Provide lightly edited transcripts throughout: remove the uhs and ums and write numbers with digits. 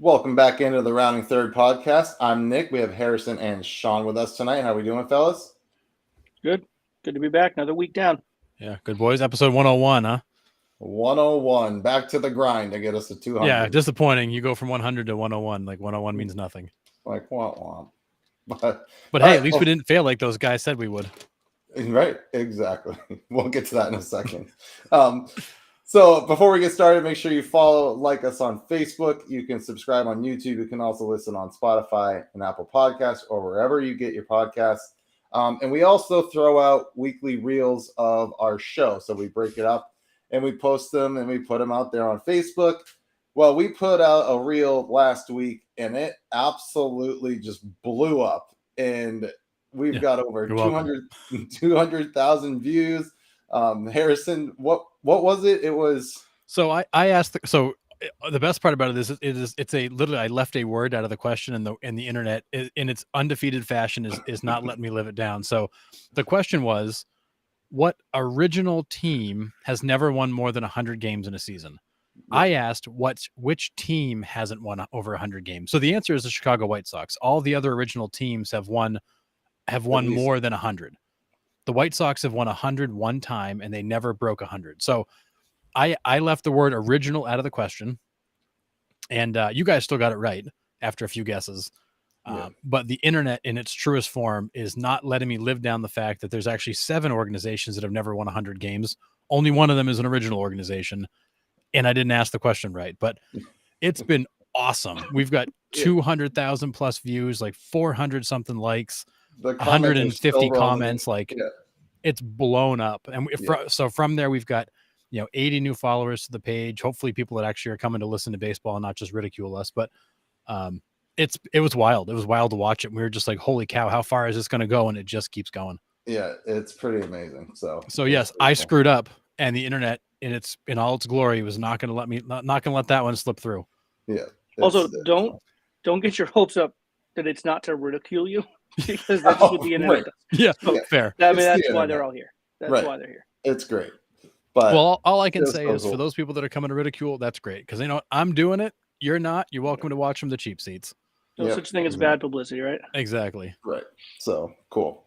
Welcome back into the Rounding Third podcast. I'm Nick. We have Harrison and Sean with us tonight. How we doing, fellas? Good. Good to be back. Another week down. Yeah, good boys. Episode 101, huh? 101. Back to the grind to get us to 200. Yeah, disappointing. You go from 100 to 101. Like 101 means nothing. Like, womp womp. But hey, at least we didn't fail like those guys said we would. Right, exactly. We'll get to that in a second. So before we get started, make sure you like us on Facebook. You can subscribe on YouTube. You can also listen on Spotify and Apple Podcasts or wherever you get your podcasts. And we also throw out weekly reels of our show. So we break it up and we post them and we put them out there on Facebook. Well, we put out a reel last week and it absolutely just blew up. And we've got over 200,000 views. Harrison, what was it? It was. So I asked. So the best part about it is it's a literally I left a word out of the question, and the internet in its undefeated fashion is not letting me live it down. So the question was, what original team has never won more than 100 games in a season? Yeah. I asked which team hasn't won over 100 games. So the answer is the Chicago White Sox. All the other original teams have won more than 100. The White Sox have won 100 one time, and they never broke 100. So I left the word original out of the question, and you guys still got it right after a few guesses. But the internet in its truest form is not letting me live down the fact that there's actually 7 organizations that have never won 100 games. Only one of them is an original organization, and I didn't ask the question right. But it's been awesome. We've got 200,000 plus views, like 400 something likes. 150 comments, it's blown up. And so from there, we've got 80 new followers to the page. Hopefully people that actually are coming to listen to baseball and not just ridicule us. But it was wild. It was wild to watch it. We were just like, holy cow, how far is this going to go? And it just keeps going. Yeah, it's pretty amazing. So yes, I screwed up, and the internet in all its glory was not going to let me not going to let that one slip through. Yeah. Also, don't get your hopes up that it's not to ridicule you. Because that's what the internet does. Yeah, fair. I mean, that's why they're all here. That's why they're here. It's great. But all I can say is for those people that are coming to ridicule, that's great. Because I'm doing it. You're not. You're welcome to watch from the cheap seats. No such thing as bad publicity, right? Exactly. Right. So cool.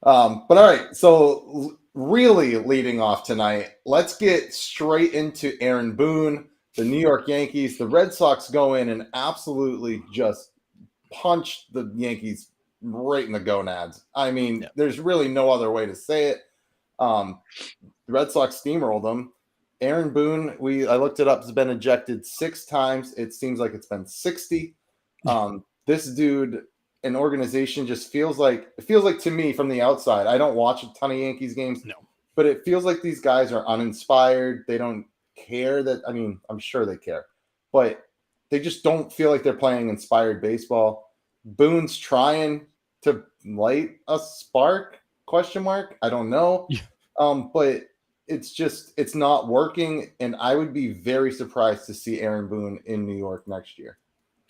But all right. So really leading off tonight, let's get straight into Aaron Boone, the New York Yankees. The Red Sox go in and absolutely just punch the Yankees right in the gonads. I mean, there's really no other way to say it. The Red Sox steamrolled them. Aaron Boone, I looked it up, has been ejected 6 times. It seems like it's been 60. This dude, an organization just feels like to me from the outside. I don't watch a ton of Yankees games, but it feels like these guys are uninspired. They don't care that. I mean, I'm sure they care, but they just don't feel like they're playing inspired baseball. Boone's trying to light a spark, ? I don't know. But it's not working. And I would be very surprised to see Aaron Boone in New York next year.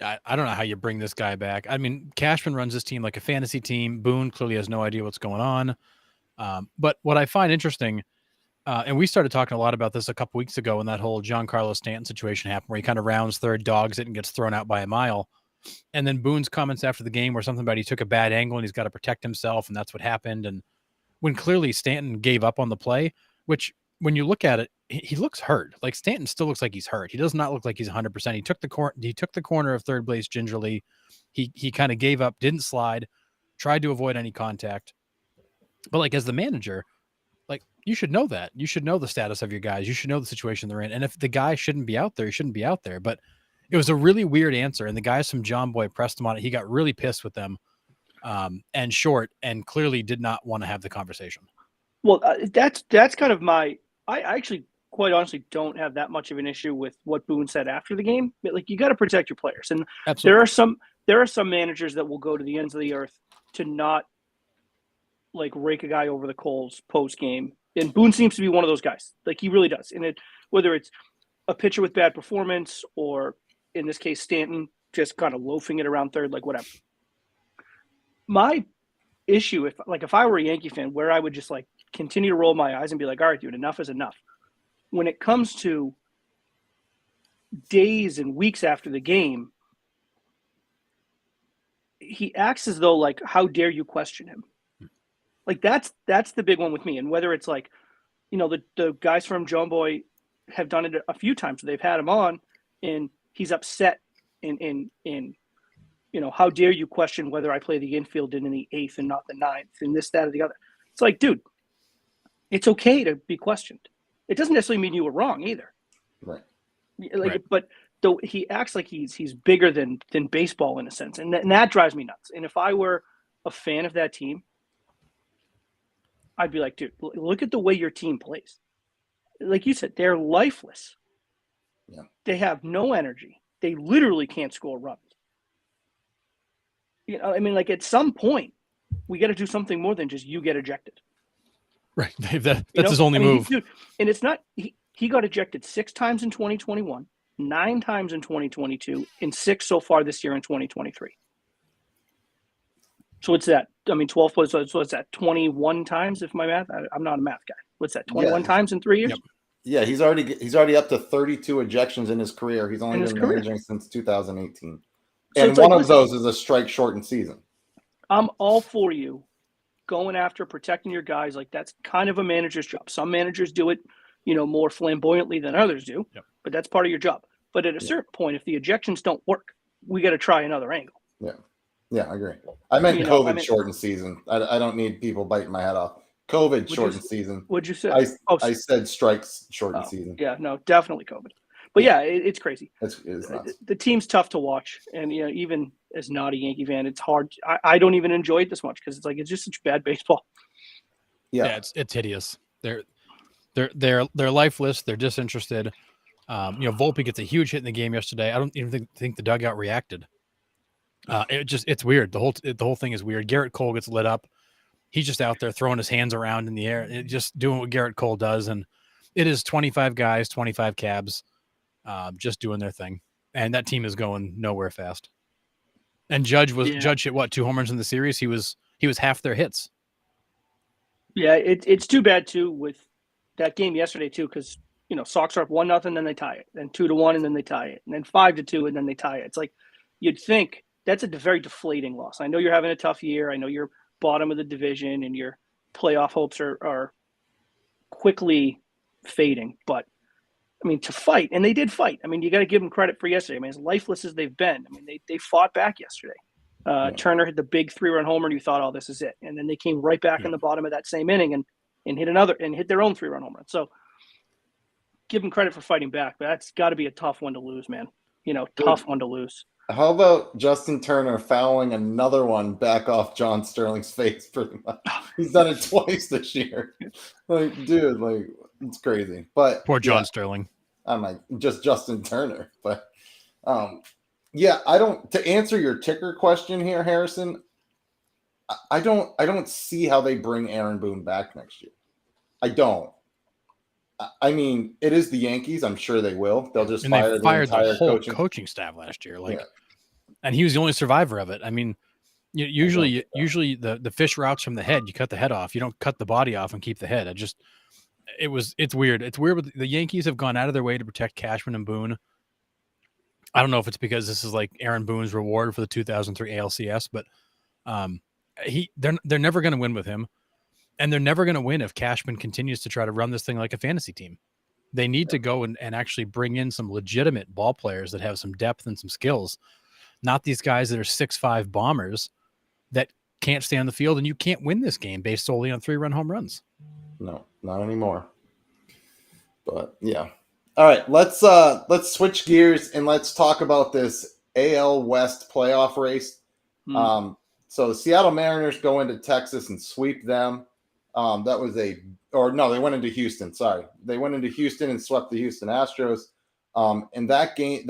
I don't know how you bring this guy back. I mean, Cashman runs this team like a fantasy team. Boone clearly has no idea what's going on. But what I find interesting, and we started talking a lot about this a couple weeks ago when that whole Giancarlo Stanton situation happened, where he kind of rounds third, dogs it, and gets thrown out by a mile. And then Boone's comments after the game were something about he took a bad angle and he's got to protect himself, and that's what happened. And when clearly Stanton gave up on the play, which when you look at it, he looks hurt. Like Stanton still looks like he's hurt. He does not look like he's 100%. He took the corner of third base gingerly. He kind of gave up, didn't slide, tried to avoid any contact. But like as the manager, like you should know that. You should know the status of your guys. You should know the situation they're in. And if the guy shouldn't be out there, he shouldn't be out there. But it was a really weird answer, and the guys from John Boy pressed him on it. He got really pissed with them and short, and clearly did not want to have the conversation. Well, that's kind of I actually, quite honestly, don't have that much of an issue with what Boone said after the game. But like, you got to protect your players, and Absolutely. there are some managers that will go to the ends of the earth to not like rake a guy over the coals post game, and Boone seems to be one of those guys. Like he really does, and whether it's a pitcher with bad performance or in this case, Stanton just kind of loafing it around third, like whatever. My issue, if I were a Yankee fan, where I would just like continue to roll my eyes and be like, all right, dude, enough is enough. When it comes to days and weeks after the game, he acts as though like, how dare you question him? Like that's the big one with me. And whether it's like, the guys from John Boy have done it a few times. They've had him on, and he's upset in how dare you question whether I play the infield in the 8th and not the 9th, and this, that, or the other. It's like, dude, it's okay to be questioned. It doesn't necessarily mean you were wrong either. Right. Like, Right. but though he acts like he's bigger than baseball in a sense, and that drives me nuts. And if I were a fan of that team, I'd be like, dude, look at the way your team plays. Like you said, they're lifeless. Yeah. They have no energy. They literally can't score runs. I mean, like at some point, we got to do something more than just you get ejected. Right. That's his only move. Dude, and it's not, he got ejected 6 times in 2021, 9 times in 2022, and 6 so far this year in 2023. So what's that? I mean, 12 plus, so what's that? 21 times, if my math, I'm not a math guy. What's that? 21 times in 3 years? Yep. Yeah, he's already up to 32 ejections in his career. He's only been career. managing since 2018. So And it's one like, of those is a strike shortened season. I'm all for you going after protecting your guys. Like that's kind of a manager's job. Some managers do it, more flamboyantly than others do, but that's part of your job. But at a certain point, if the ejections don't work, we got to try another angle. Yeah, I agree. I meant COVID shortened season. I don't need people biting my head off. COVID shortened season. What'd you say? I said strikes shortened season. Yeah, no, definitely COVID. But yeah, it's crazy. It's nuts. The team's tough to watch, and even as not a Yankee fan, it's hard. I don't even enjoy it this much because it's just such bad baseball. Yeah, it's hideous. They're lifeless. They're disinterested. Volpe gets a huge hit in the game yesterday. I don't even think the dugout reacted. It's weird. The whole thing is weird. Garrett Cole gets lit up. He's just out there throwing his hands around in the air, just doing what Garrett Cole does, and it is 25 guys, 25 cabs. Just doing their thing, and that team is going nowhere fast. And Judge hit what, 2 home runs in the series? He was half their hits. Yeah, it's too bad too with that game yesterday too, because Sox are up 1-0, then they tie it, then 2-1, and then they tie it, and then 5-2, and then they tie it. It's like you'd think that's a very deflating loss. I know you're having a tough year. I know you're bottom of the division, and your playoff hopes are quickly fading, but. I mean, to fight, and they did fight. I mean, you got to give them credit for yesterday. I mean, as lifeless as they've been, I mean, they fought back yesterday. Turner hit the big 3-run homer, and you thought, oh, this is it. And then they came right back in the bottom of that same inning and hit their own 3-run home run. So give them credit for fighting back, but that's got to be a tough one to lose, man. Tough one to lose. How about Justin Turner fouling another one back off John Sterling's face? Pretty much, he's done it twice this year. Like, dude, it's crazy. But poor John Sterling. I'm like just Justin Turner, but I don't. To answer your ticker question here, Harrison, I don't see how they bring Aaron Boone back next year. I don't. I mean, it is the Yankees. I'm sure they will. They'll just fire the entire whole coaching staff last year. And he was the only survivor of it. I mean, usually the fish routes from the head. You cut the head off. You don't cut the body off and keep the head. It's weird. It's weird. The Yankees have gone out of their way to protect Cashman and Boone. I don't know if it's because this is like Aaron Boone's reward for the 2003 ALCS, but they're never going to win with him. And they're never going to win if Cashman continues to try to run this thing like a fantasy team. They need to go and actually bring in some legitimate ball players that have some depth and some skills, not these guys that are 6'5" bombers that can't stay on the field, and you can't win this game based solely on 3-run home runs. No, not anymore. But yeah. All right, let's switch gears and let's talk about this AL West playoff race. So the Seattle Mariners go into Texas and sweep them. They went into Houston. Sorry. They went into Houston and swept the Houston Astros. In that game,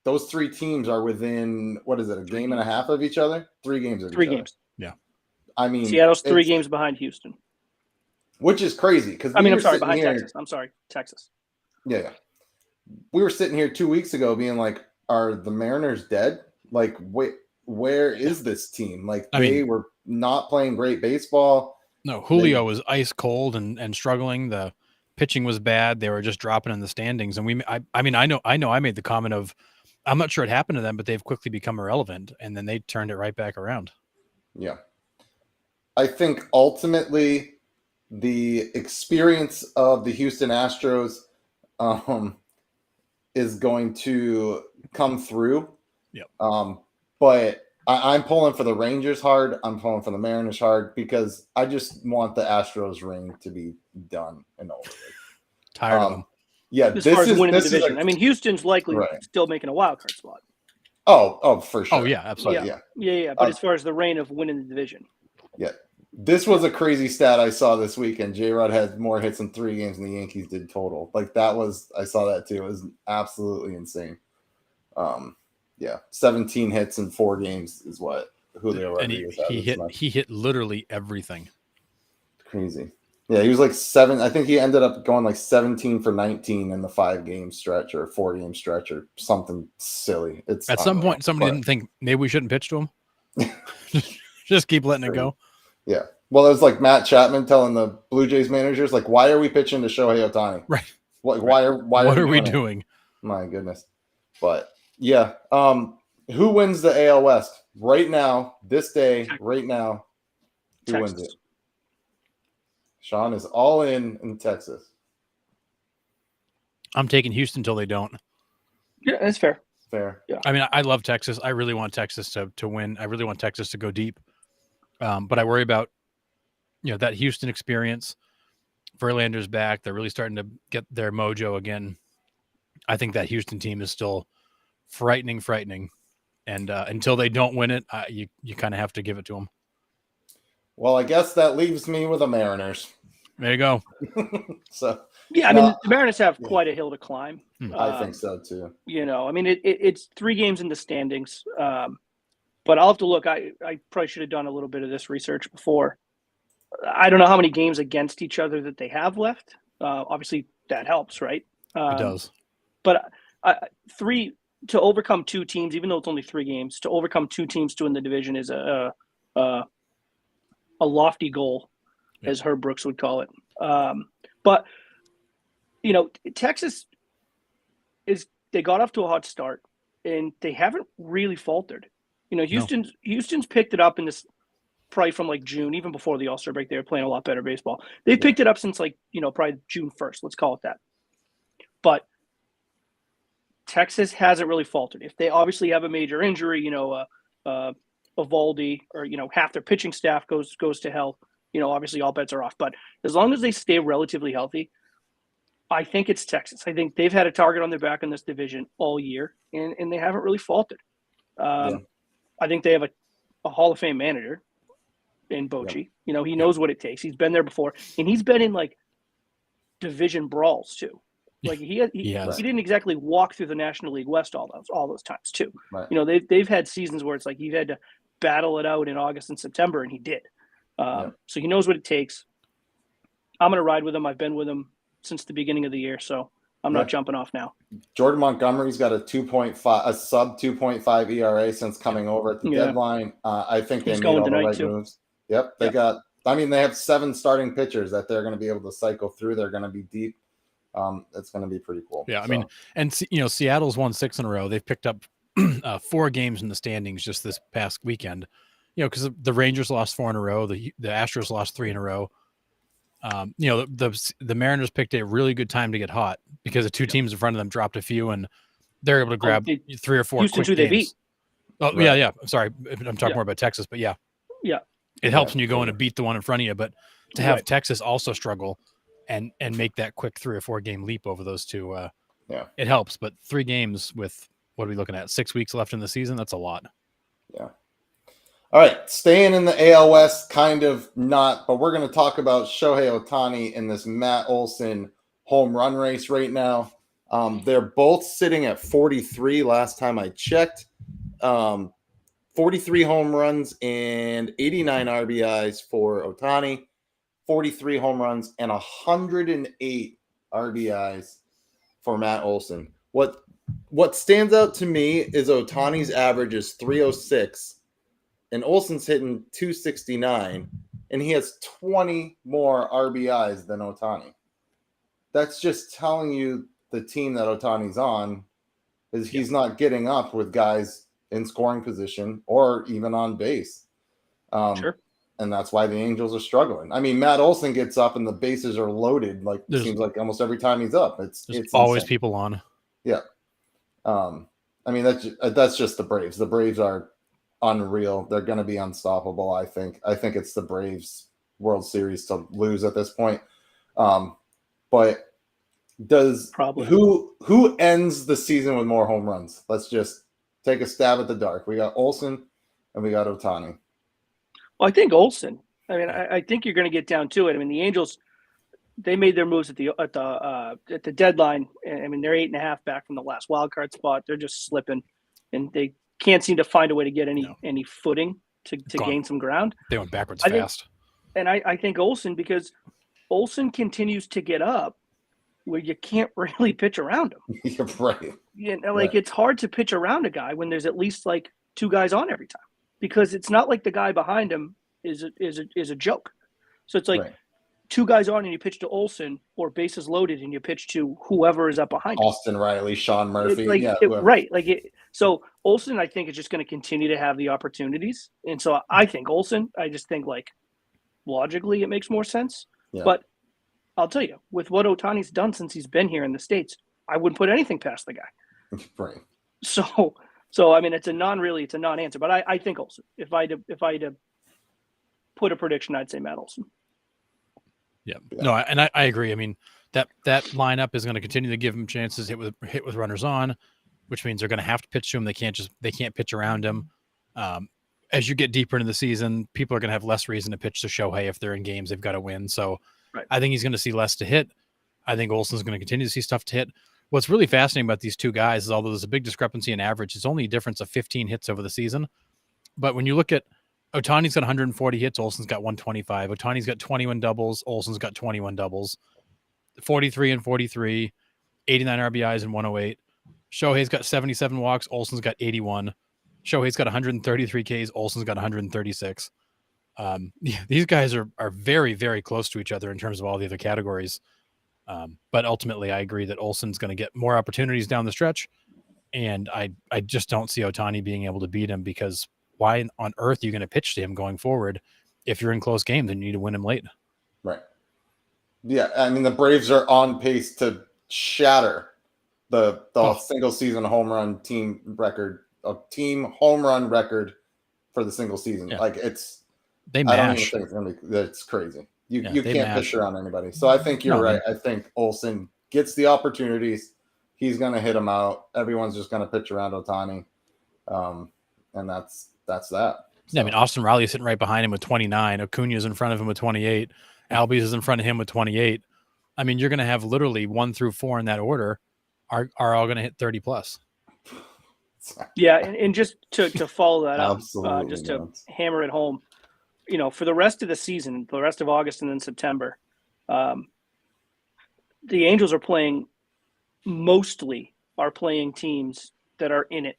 those 3 teams are within, what is it, a game and a half of each other? 3 games of each other. 3 games. Yeah. I mean, Seattle's 3 games behind Houston. Which is crazy. Because behind Texas. I'm sorry, Texas. Yeah. We were sitting here 2 weeks ago being like, are the Mariners dead? Like, where is this team? Like, they were not playing great baseball. No, Julio was ice cold and struggling. The pitching was bad. They were just dropping in the standings. And I know I made the comment of I'm not sure it happened to them, but they've quickly become irrelevant, and then they turned it right back around. Yeah. I think ultimately the experience of the Houston Astros is going to come through. Yep. But I'm pulling for the Rangers hard. I'm pulling for the Mariners hard because I just want the Astros reign to be done and over with. Tired of them. Yeah, As far as winning the is division, I mean, Houston's likely Right. still making a wild card spot. Oh, for sure. Oh yeah, absolutely. Yeah. But as far as the reign of winning the division, Yeah. This was a crazy stat I saw this weekend. J-Rod had more hits in 3 games than the Yankees did total. Like I saw that too. It was absolutely insane. 17 hits in 4 games is what Julio Rodriguez had. He hit literally everything. Crazy. Yeah, he was like 7. I think he ended up going like 17 for 19 in the 5-game stretch or 4-game stretch or something silly. It's at some point somebody didn't think maybe we shouldn't pitch to him. Just keep letting it go. Yeah. Well, it was like Matt Chapman telling the Blue Jays managers, like, why are we pitching to Shohei Ohtani? Right. Like, right. What are we doing? My goodness. But yeah. Who wins the AL West right now, this day, right now? Who Texas. wins it? Sean is all in Texas. I'm taking Houston until they don't. Yeah, that's fair. Fair. Yeah. I mean, I love Texas. I really want Texas to win. I really want Texas to go deep. But I worry about, that Houston experience. Verlander's back. They're really starting to get their mojo again. I think that Houston team is still frightening. And until they don't win it, you kind of have to give it to them. Well, I guess that leaves me with the Mariners. There you go. So yeah, I mean, the Mariners have quite a hill to climb. I think so too. I mean, it's 3 games in the standings. But I'll have to look. I probably should have done a little bit of this research before. I don't know how many games against each other that they have left. Obviously, that helps, right? It does. But 3 to overcome 2 teams, even though it's only 3 games, to overcome 2 teams to win the division is a lofty goal, as Herb Brooks would call it. But Texas they got off to a hot start, and they haven't really faltered. Houston's picked it up in this probably from like June, even before the All-Star break. They were playing a lot better baseball. They picked it up since probably June 1st. Let's call it that. But Texas hasn't really faltered. If they obviously have a major injury, Evaldi or half their pitching staff goes to hell, obviously all bets are off. But as long as they stay relatively healthy, I think it's Texas. I think they've had a target on their back in this division all year, and they haven't really faltered. I think they have a Hall of Fame manager in Bochy. He knows what it takes. He's been there before, and he's been in like division brawls too. Like he didn't exactly walk through the National League West all those times too. Right. They've had seasons where it's like he had to battle it out in August and September, and he did. So he knows what it takes. I'm gonna ride with him. I've been with him since the beginning of the year, so I'm not jumping off now. Jordan Montgomery's got a sub 2.5 ERA since coming over at the deadline. I think they made all the right moves. Yep, they have 7 starting pitchers that they're going to be able to cycle through. They're going to be deep. It's going to be pretty cool. Yeah, I mean, and Seattle's won 6 in a row. They've picked up 4 games in the standings just this past weekend. Because the Rangers lost 4 in a row, the Astros lost 3 in a row. The Mariners picked a really good time to get hot because the 2 teams in front of them dropped a few, and they're able to grab 3 or 4 Houston's quick who games. they beat. Oh, right. Yeah. Sorry, I'm talking more about Texas, but yeah. It helps when you go in and beat the one in front of you, but to have Texas also struggle and make that quick 3 or 4 game leap over those 2, it helps. But 3 games with what are we looking at? 6 weeks left in the season. That's a lot. Yeah. All right, staying in the AL West, kind of not, but we're going to talk about Shohei Ohtani in this Matt Olson home run race right now. They're both sitting at 43 last time I checked. 43 home runs and 89 RBIs for Ohtani. 43 home runs and 108 RBIs for Matt Olson. What stands out to me is Ohtani's average is 306. And Olson's hitting 269, and he has 20 more RBIs than Ohtani. That's just telling you the team that Ohtani's on is he's not getting up with guys in scoring position or even on base. Sure. And that's why the Angels are struggling. I mean, Matt Olson gets up and the bases are loaded. Like it seems like almost every time he's up, it's always insane. people on. Yeah. I mean, that's just the Braves. The Braves are unreal. They're going to be unstoppable. I think it's the Braves World Series to lose at this point. But Probably who ends the season with more home runs? Let's just take a stab at the dark. We got Olson and we got Ohtani. Well, I think Olson. I mean, I think you're going to get down to it. I mean, the Angels, they made their moves at the deadline. I mean, they're 8.5 back from the last wild card spot. They're just slipping, and they can't seem to find a way to get any footing to gain some ground. They went backwards fast. I think Olson, because Olson continues to get up where you can't really pitch around him. You're right. It's hard to pitch around a guy when there's at least like 2 guys on every time, because it's not like the guy behind him is a joke. So it's like 2 guys on and you pitch to Olson, or bases loaded and you pitch to whoever is up behind him. Austin Riley, Sean Murphy. So Olson, I think, is just going to continue to have the opportunities. And so I think Olson, I just think like logically it makes more sense. Yeah. But I'll tell you, with what Ohtani's done since he's been here in the States, I wouldn't put anything past the guy. Right. So I mean, it's a non-answer. But I think Olson. If I had to put a prediction, I'd say Matt Olson. Yeah. No, I agree. I mean, that lineup is going to continue to give him chances, hit with runners on, which means they're going to have to pitch to him. They can't pitch around him. As you get deeper into the season, people are going to have less reason to pitch to Shohei if they're in games they've got to win. So I think he's going to see less to hit. I think Olson's going to continue to see stuff to hit. What's really fascinating about these two guys is, although there's a big discrepancy in average, it's only a difference of 15 hits over the season. But when you look at Ohtani's got 140 hits, Olson's got 125. Ohtani's got 21 doubles, Olson's got 21 doubles. 43 and 43, 89 RBIs and 108. Shohei's got 77 walks, Olson's got 81. Shohei's got 133 Ks, Olson's got 136. These guys are very, very close to each other in terms of all the other categories. But ultimately, I agree that Olson's going to get more opportunities down the stretch. And I just don't see Ohtani being able to beat him, because why on earth are you going to pitch to him going forward? If you're in close games, then you need to win him late. Right. Yeah, I mean, the Braves are on pace to shatter the single season home run team home run record for the single season. Yeah. Like it's they mash. I don't even think it's gonna be. That's crazy. You can't pitch around anybody. So I think you're right. I think Olson gets the opportunities. He's gonna hit them out. Everyone's just gonna pitch around Ohtani, and that's that. So. Yeah, I mean, Austin Riley is sitting right behind him with 29. Acuna's in front of him with 28. Albies is in front of him with 28. I mean, you're going to have literally 1 through 4 in that order are all going to hit 30 plus. Yeah, and just to follow that up, just to hammer it home, for the rest of the season, the rest of August and then September, the Angels are playing teams that are in it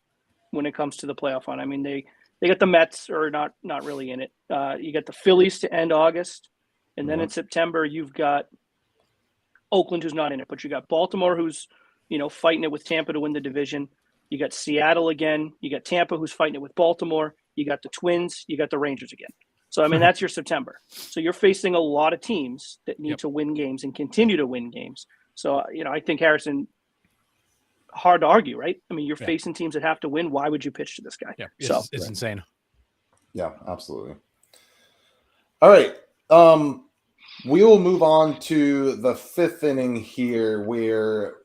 when it comes to the playoff run. I mean, they got the Mets are not really in it. You got the Phillies to end August. And then in September, you've got Oakland, who's not in it, but you got Baltimore, who's, fighting it with Tampa to win the division. You got Seattle again. You got Tampa, who's fighting it with Baltimore. You got the Twins. You got the Rangers again. So, I mean, that's your September. So you're facing a lot of teams that need to win games and continue to win games. So, I think, Harrison, hard to argue, right? I mean, you're facing teams that have to win. Why would you pitch to this guy? Yeah, it's insane. Yeah, absolutely. All right. We will move on to the 5th inning here, where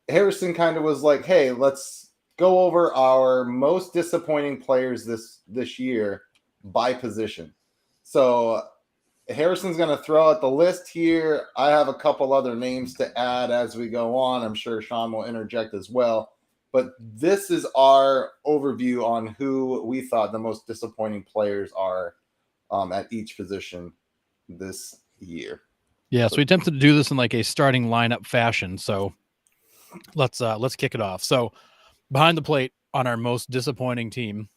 Harrison kind of was like, hey, let's go over our most disappointing players this year by position. So Harrison's going to throw out the list here. I have a couple other names to add as we go on. I'm sure Sean will interject as well. But this is our overview on who we thought the most disappointing players are at each position this year. Yeah, so we attempted to do this in like a starting lineup fashion. So let's kick it off. So behind the plate on our most disappointing team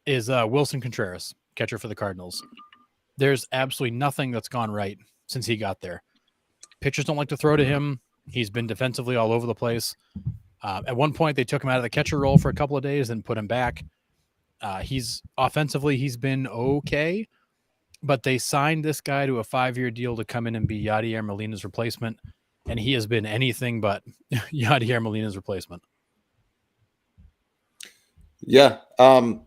is Wilson Contreras, catcher for the Cardinals. There's absolutely nothing that's gone right since he got there. Pitchers don't like to throw to him. He's been defensively all over the place. At one point, they took him out of the catcher role for a couple of days and put him back. He's been okay, but they signed this guy to a 5-year deal to come in and be Yadier Molina's replacement, and he has been anything but Yadier Molina's replacement. Yeah. I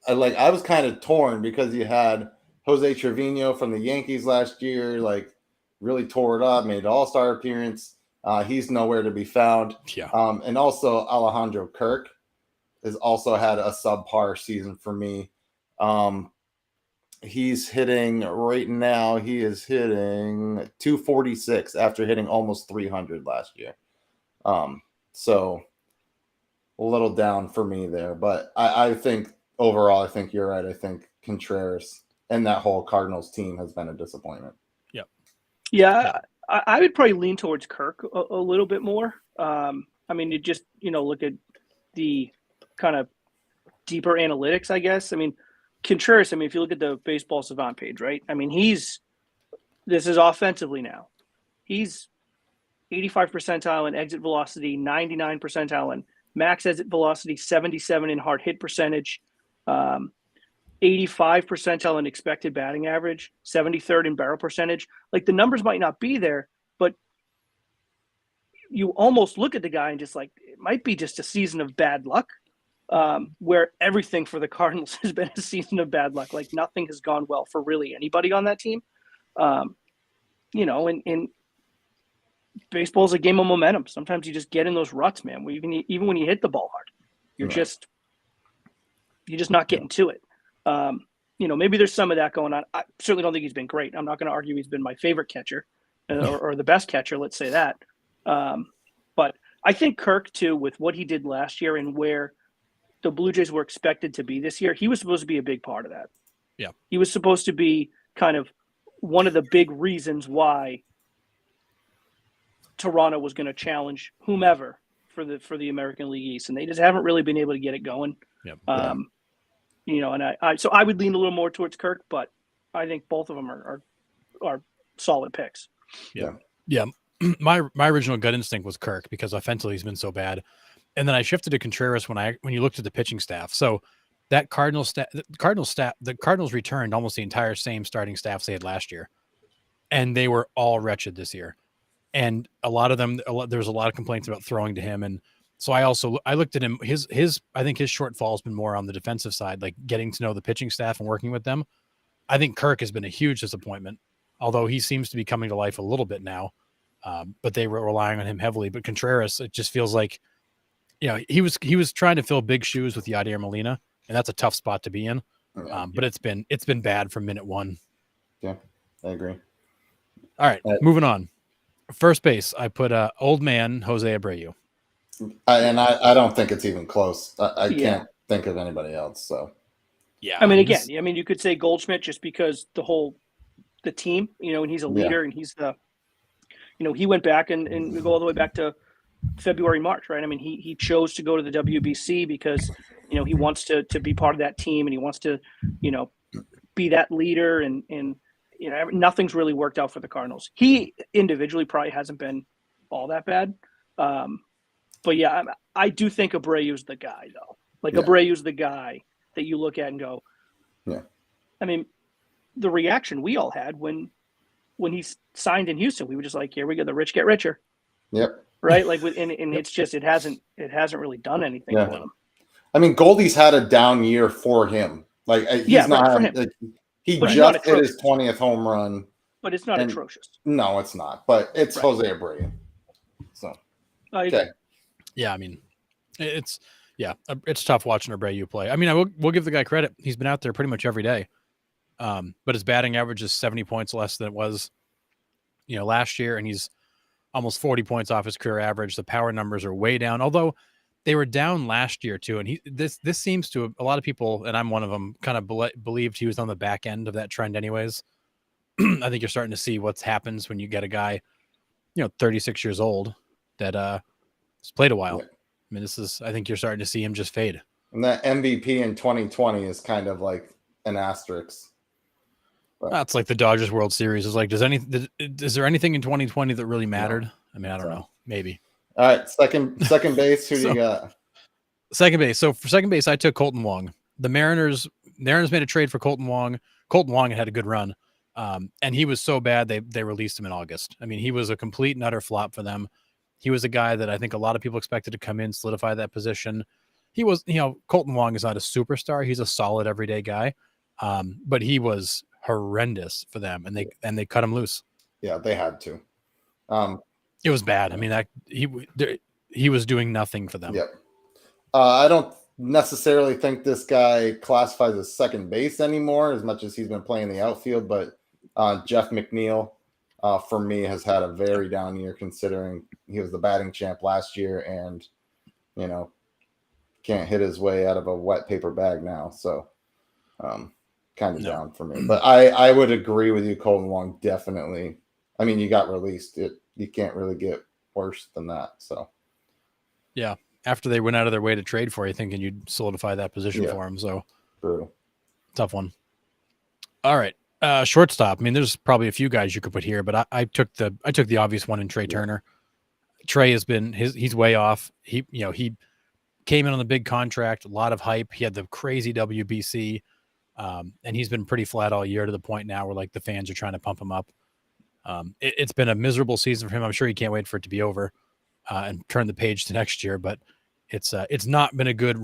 was kind of torn because you had Jose Trevino from the Yankees last year, like really tore it up, made an all-star appearance. He's nowhere to be found. Yeah. And also Alejandro Kirk has also had a subpar season for me. He's hitting right now. He is hitting 246 after hitting almost 300 last year. So a little down for me there, but I think overall, I think you're right. I think Contreras and that whole Cardinals team has been a disappointment. Yeah, I would probably lean towards Kirk a little bit more. I mean, you just, look at the kind of deeper analytics, I guess. I mean, Contreras, if you look at the Baseball Savant page, right? I mean, this is offensively now. He's 85 percentile in exit velocity, 99 percentile in max exit velocity, 77 in hard hit percentage, 85 percentile in expected batting average, 73rd in barrel percentage. Like, the numbers might not be there, but you almost look at the guy and just like, it might be just a season of bad luck, where everything for the Cardinals has been a season of bad luck. Like, nothing has gone well for really anybody on that team. And baseball is a game of momentum. Sometimes you just get in those ruts, man, where even when you hit the ball hard, you're just not getting to it. Maybe there's some of that going on. I certainly don't think he's been great. I'm not going to argue he's been my favorite catcher or the best catcher. Let's say that. But I think Kirk too, with what he did last year and where the Blue Jays were expected to be this year, he was supposed to be a big part of that. Yeah. He was supposed to be kind of one of the big reasons why Toronto was going to challenge whomever for the American League East, and they just haven't really been able to get it going. Yep. And so I would lean a little more towards Kirk, but I think both of them are solid picks. Yeah. My original gut instinct was Kirk because offensively he's been so bad, and then I shifted to Contreras when you looked at the pitching staff. So that the Cardinals returned almost the entire same starting staffs they had last year, and they were all wretched this year. And a lot of them, there was a lot of complaints about throwing to him. And so I looked at him, I think his shortfall has been more on the defensive side, like getting to know the pitching staff and working with them. I think Kirk has been a huge disappointment, although he seems to be coming to life a little bit now. But they were relying on him heavily. But Contreras, it just feels like, he was trying to fill big shoes with Yadier Molina, and that's a tough spot to be in. But it's been bad from minute one. Yeah, I agree. All right, moving on. First base, I put old man Jose Abreu. I don't think it's even close. I can't think of anybody else. So yeah, I mean, you could say Goldschmidt just because the team, and he's a leader and he's the, he went back and we go all the way back to February, March, right? I mean, he chose to go to the WBC because, he wants to be part of that team and he wants to, be that leader and nothing's really worked out for the Cardinals. He individually probably hasn't been all that bad. But yeah, I do think Abreu's the guy though. Abreu's the guy that you look at and go, yeah. I mean, the reaction we all had when he signed in Houston, we were just like, here we go, the rich get richer. Yep. Right. It's just, it hasn't really done anything for him. I mean, Goldie's had a down year for him. He's not for him. He just hit his 20th home run. But it's not atrocious. No, it's not. But it's Jose Abreu. So, okay. Yeah, I mean, it's tough watching Abreu play. I mean, we'll give the guy credit. He's been out there pretty much every day. But his batting average is 70 points less than it was, last year, and he's almost 40 points off his career average. The power numbers are way down, although they were down last year too. And this seems to a lot of people, and I'm one of them, kind of believed he was on the back end of that trend anyways. I think you're starting to see what happens when you get a guy, 36 years old that has played a while. Yeah. I mean, I think you're starting to see him just fade. And that MVP in 2020 is kind of like an asterisk. That's like the Dodgers World Series. Is like, is there anything in 2020 that really mattered? No, I mean, I don't know. Maybe. All right, second base. Who do So- you got? Second base. So for second base, I took Colton Wong. The Mariners made a trade for Colton Wong. Colton Wong had a good run. And he was so bad they released him in August. I mean, he was a complete and utter flop for them. He was a guy that I think a lot of people expected to come in, solidify that position. He was, Colton Wong is not a superstar. He's a solid everyday guy. But he was horrendous for them, and they cut him loose. Yeah, they had to. It was bad. I mean, he was doing nothing for them. Yep. I don't necessarily think this guy classifies as second base anymore, as much as he's been playing the outfield. But Jeff McNeil, for me, has had a very down year, considering he was the batting champ last year, and can't hit his way out of a wet paper bag now. So, kind of down for me. But I would agree with you, Colton Wong, definitely. I mean, you got released. You can't really get worse than that. So, yeah. After they went out of their way to trade for you, thinking you'd solidify that position for him. So, brutal. Tough one. All right. Shortstop. I mean, there's probably a few guys you could put here, but I took the obvious one in Trey Turner. Trey has been he's way off. He came in on the big contract, a lot of hype. He had the crazy WBC, and he's been pretty flat all year, to the point now where the fans are trying to pump him up. It's been a miserable season for him. I'm sure he can't wait for it to be over and turn the page to next year, but it's not been a good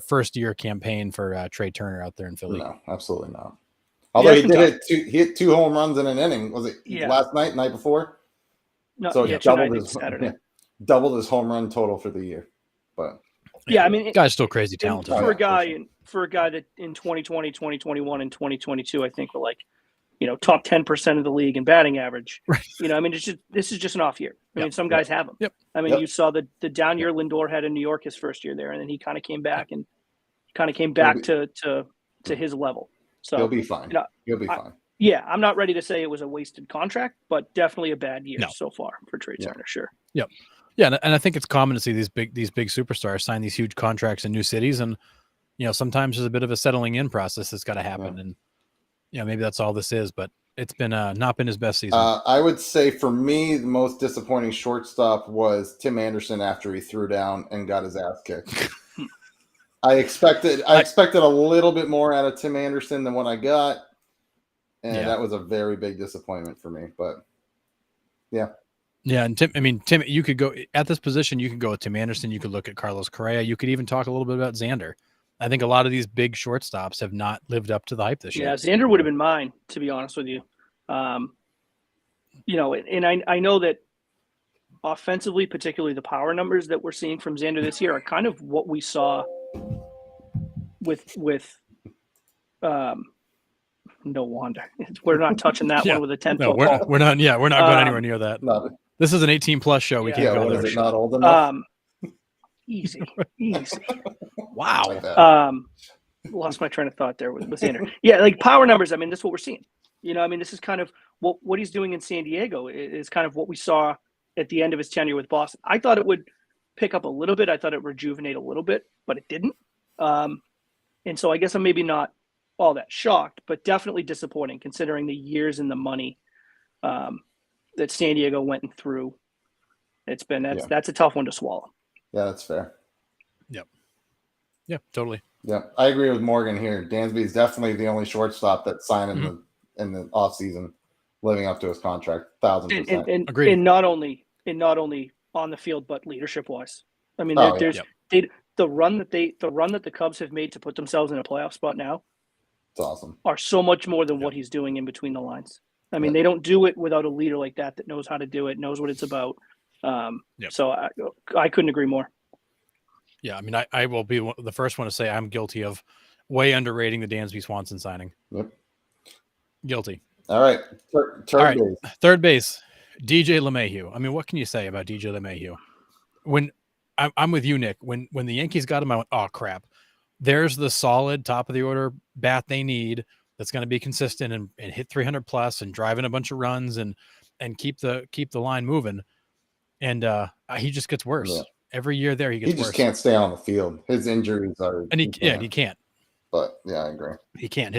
first year campaign for Trey Turner out there in Philly. No, absolutely not. Although he hit 2 home runs in an inning. Was it last night before? No, so doubled his home run total for the year. But I mean, guy's still crazy talented for a guy that in 2020, 2021, and 2022, I think were top 10% of the league in batting average. Right. I mean, this is just an off year. I mean, some guys have them. Yep. I mean, you saw the down year Lindor had in New York his first year there, and then he kind of came back to his level. So he'll be fine. He'll be fine. I'm not ready to say it was a wasted contract, but definitely a bad year so far for Trey Turner. Sure. Yep. Yeah, and I think it's common to see these big superstars sign these huge contracts in new cities, and sometimes there's a bit of a settling in process that's got to happen, and maybe that's all this is, but it's been not been his best season. I would say for me, the most disappointing shortstop was Tim Anderson after he threw down and got his ass kicked. I expected a little bit more out of Tim Anderson than what I got, and that was a very big disappointment for me. But yeah. Yeah, and Tim, you could go at this position. You could go with Tim Anderson. You could look at Carlos Correa. You could even talk a little bit about Xander. I think a lot of these big shortstops have not lived up to the hype this year. Yeah, Xander would have been mine, to be honest with you. And I know that offensively, particularly the power numbers that we're seeing from Xander this year are kind of what we saw with no wonder. We're not touching that one with a 10-foot ball. We're not going anywhere near that. No. This is an 18+ show. We can't go there. Is it not old enough? Easy. Wow. Lost my train of thought there with Xander. Yeah, power numbers. I mean, that's what we're seeing. This is kind of what he's doing in San Diego is kind of what we saw at the end of his tenure with Boston. I thought it would pick up a little bit. I thought it would rejuvenate a little bit, but it didn't. And so I guess I'm maybe not all that shocked, but definitely disappointing considering the years and the money that San Diego went through. That's a tough one to swallow. Yeah, that's fair. Yep. Yeah, totally. Yeah, I agree with Morgan here. Dansby is definitely the only shortstop that signed in the offseason, living up to his contract, 1,000%. Agreed. And not only on the field, but leadership wise. I mean, the run that the Cubs have made to put themselves in a playoff spot now, it's awesome. Are so much more than what he's doing in between the lines. I mean, they don't do it without a leader like that knows how to do it, knows what it's about. So I couldn't agree more. Yeah, I mean, I will be the first one to say I'm guilty of way underrating the Dansby Swanson signing. Yep. Guilty. All right. Third base, DJ LeMahieu. I mean, what can you say about DJ LeMahieu? When I'm with you, Nick. When the Yankees got him, I went, oh crap. There's the solid top of the order bat they need that's going to be consistent and hit 300 plus and drive in a bunch of runs and keep the line moving. And he just gets worse. Yeah. Every year there he gets worse. He just can't stay on the field. His injuries are he can't. But yeah, I agree. He can't.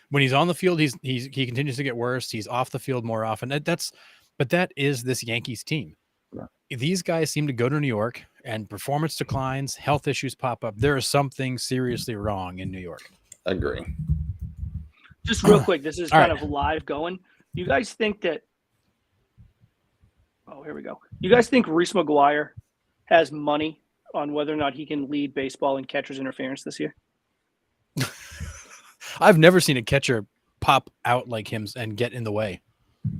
When he's on the field, he continues to get worse. He's off the field more often. That is this Yankees team. these guys seem to go to New York and performance declines, health issues pop up. There is something seriously wrong in New York. Agree. Just real quick, this is All kind right. of live going. You guys think that? Oh, here we go. You guys think Reese McGuire has money on whether or not he can lead baseball in catcher's interference this year? I've never seen a catcher pop out like him and get in the way.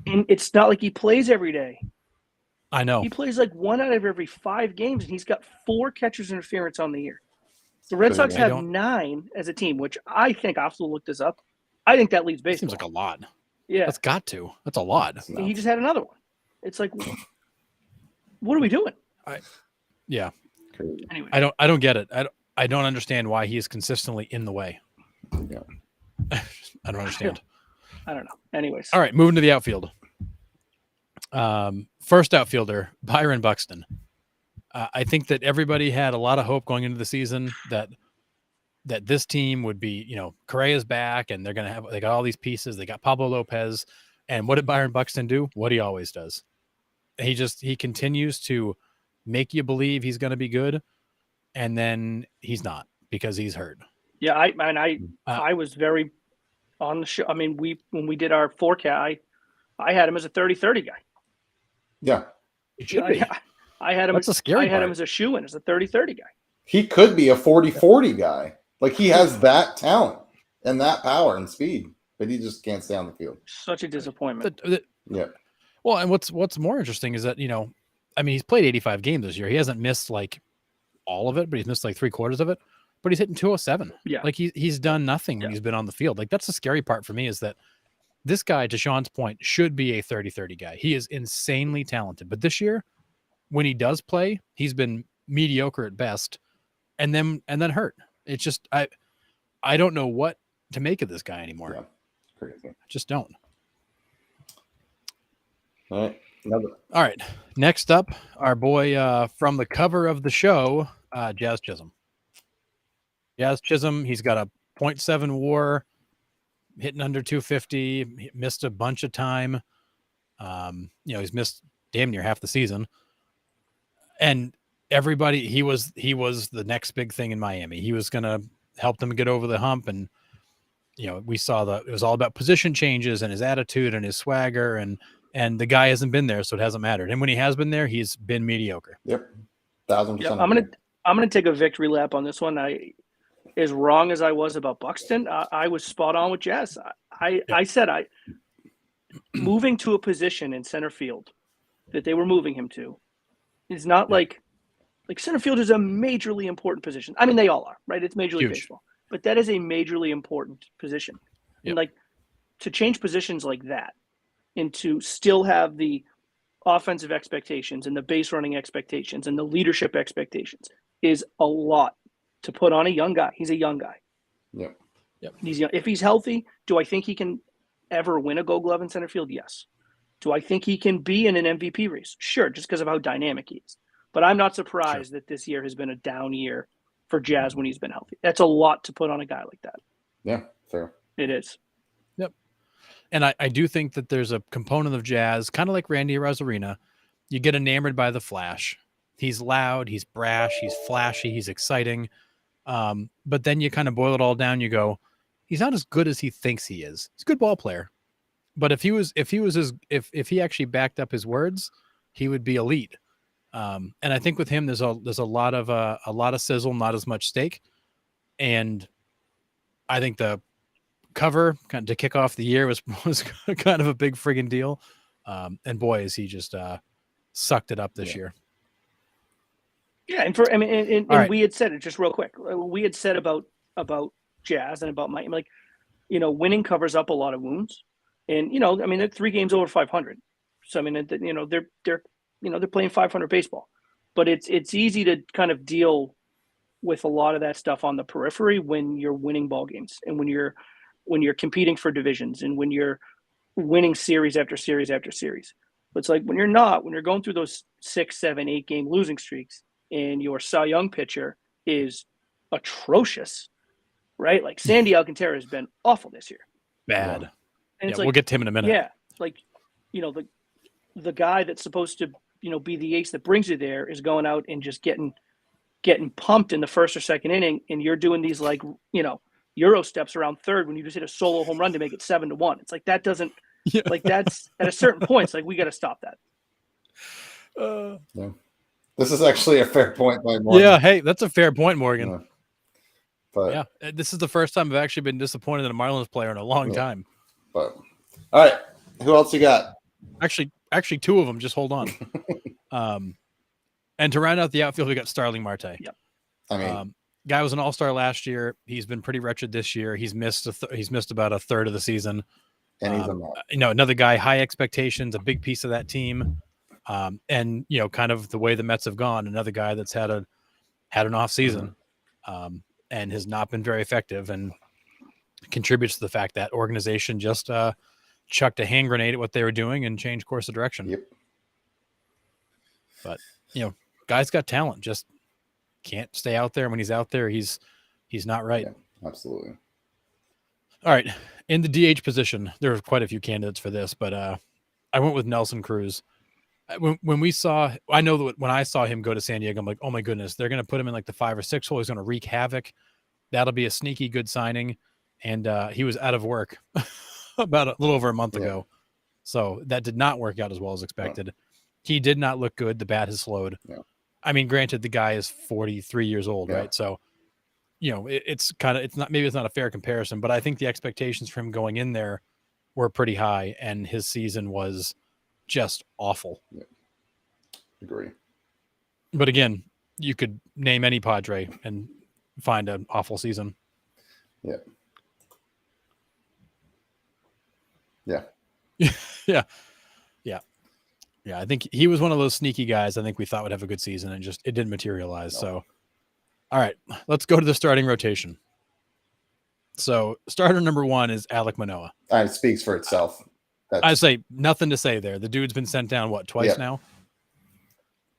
And it's not like he plays every day. I know. He plays like 1 out of every 5 games, and he's got 4 catcher's interference on the year. The Red Sox have 9 as a team, which I think I'll look this up. I think that leads baseball. Seems like a lot. Yeah, That's got to. That's a lot. he just had another one. It's like, what are we doing? Yeah. Anyway, I don't get it. I don't understand why he is consistently in the way. Yeah. I don't understand. I don't know. Anyways, All right, moving to the outfield. First outfielder, Byron Buxton. I think that everybody had a lot of hope going into the season that this team would be, Correa's back and they got all these pieces. They got Pablo Lopez. And what did Byron Buxton do? What he always does. He continues to make you believe he's going to be good. And then he's not because he's hurt. yeah, I was very on the show. I mean, when we did our forecast, I had him as a 30-30 guy. Yeah. It should be. I had him. That's a scary I had part. him as a shoo-in, as a 30-30 guy. He could be a 40-40 guy. Like, he has that talent and that power and speed, but he just can't stay on the field. Such a disappointment. Yeah. Well, and what's more interesting is that, he's played 85 games this year. He hasn't missed like all of it, but he's missed like 3/4 of it. But he's hitting 207. Yeah. Like he's done nothing when he's been on the field. Like, that's the scary part for me, is that this guy, to Sean's point, should be a 30-30 guy. He is insanely talented. But this year, when he does play, he's been mediocre at best and then hurt. It's just I don't know what to make of this guy anymore. Yeah. Crazy. I just don't. All right. All right. Next up, our boy from the cover of the show, Jazz Chisholm. Jazz Chisholm, he's got a .7 WAR, hitting under 250. He missed a bunch of time. He's missed damn near half the season. And everybody, he was the next big thing in Miami. He was going to help them get over the hump. And, we saw it was all about position changes and his attitude and his swagger, and the guy hasn't been there, so it hasn't mattered. And when he has been there, he's been mediocre. Yep. 1,000%. Yeah, I'm gonna take a victory lap on this one. As wrong as I was about Buxton, I was spot on with Jazz. I said moving to a position in center field that they were moving him to is not like center field is a majorly important position. I mean, they all are, right? It's Major League Baseball, but that is a majorly important position. Yep. And to change positions like that and to still have the offensive expectations and the base running expectations and the leadership expectations is a lot to put on a young guy. He's a young guy. Yep. He's young. If he's healthy, do I think he can ever win a Gold Glove in center field? Yes. Do I think he can be in an MVP race? Sure, just because of how dynamic he is. But I'm not surprised that this year has been a down year for Jazz when he's been healthy. That's a lot to put on a guy like that. Yeah, fair. It is. Yep. And I do think that there's a component of Jazz, kind of like Randy Arozarena. You get enamored by the flash. He's loud, he's brash, he's flashy, he's exciting. But then you kind of boil it all down. You go, he's not as good as he thinks he is. He's a good ball player. But if he actually backed up his words, he would be elite. And I think with him, there's a lot of sizzle, not as much steak. And I think the cover kind of to kick off the year was kind of a big friggin' deal. And boy, is he just sucked it up this year. Yeah, and Right. we had said it just real quick. We had said about Jazz and about Mike, winning covers up a lot of wounds. And they're 3 games over 500. So they're playing 500 baseball. But it's easy to kind of deal with a lot of that stuff on the periphery when you're winning ball games and when you're competing for divisions and when you're winning series after series after series. But it's like when you're going through those 6, 7, 8 game losing streaks and your Cy Young pitcher is atrocious, right? Like Sandy Alcantara has been awful this year. Bad. And it's we'll get to him in a minute. Yeah. Like, the guy that's supposed to, be the ace that brings you there is going out and just getting pumped in the first or second inning, and you're doing these Euro steps around third when you just hit a solo home run to make it 7-1. It's like that doesn't that's at a certain point. It's like we got to stop that. Yeah. This is actually a fair point by Morgan. Yeah, hey, that's a fair point, Morgan. Yeah. But this is the first time I've actually been disappointed in a Marlins player in a long time. But all right, who else you got? Actually, two of them. Just hold on. And to round out the outfield, we got Starling Marte. Yep. I mean, guy was an all-star last year. He's been pretty wretched this year. He's missed about a third of the season. and he's another guy, high expectations, a big piece of that team. And kind of the way the Mets have gone, another guy that's had an off season, and has not been very effective, and contributes to the fact that organization just chucked a hand grenade at what they were doing and changed course of direction. Yep. But guy's got talent, just can't stay out there. When he's out there, he's not right. Yeah, absolutely. All right, in the DH position, there are quite a few candidates for this, but I went with Nelson Cruz. When I know that when I saw him go to San Diego, I'm like, oh my goodness, they're going to put him in like the 5 or 6 hole. He's going to wreak havoc. That'll be a sneaky good signing. And he was out of work about a little over a month ago. So that did not work out as well as expected. He did not look good. The bat has slowed. Yeah. I mean, granted, the guy is 43 years old, right? So, it's not a fair comparison, but I think the expectations for him going in there were pretty high, and his season was just awful. Yeah. Agree. But again, you could name any Padre and find an awful season. Yeah. Yeah. Yeah. I think he was one of those sneaky guys I think we thought would have a good season, and it didn't materialize. No. So, all right, let's go to the starting rotation. So starter number 1 is Alek Manoah. It speaks for itself. I say nothing to say there. The dude's been sent down twice now.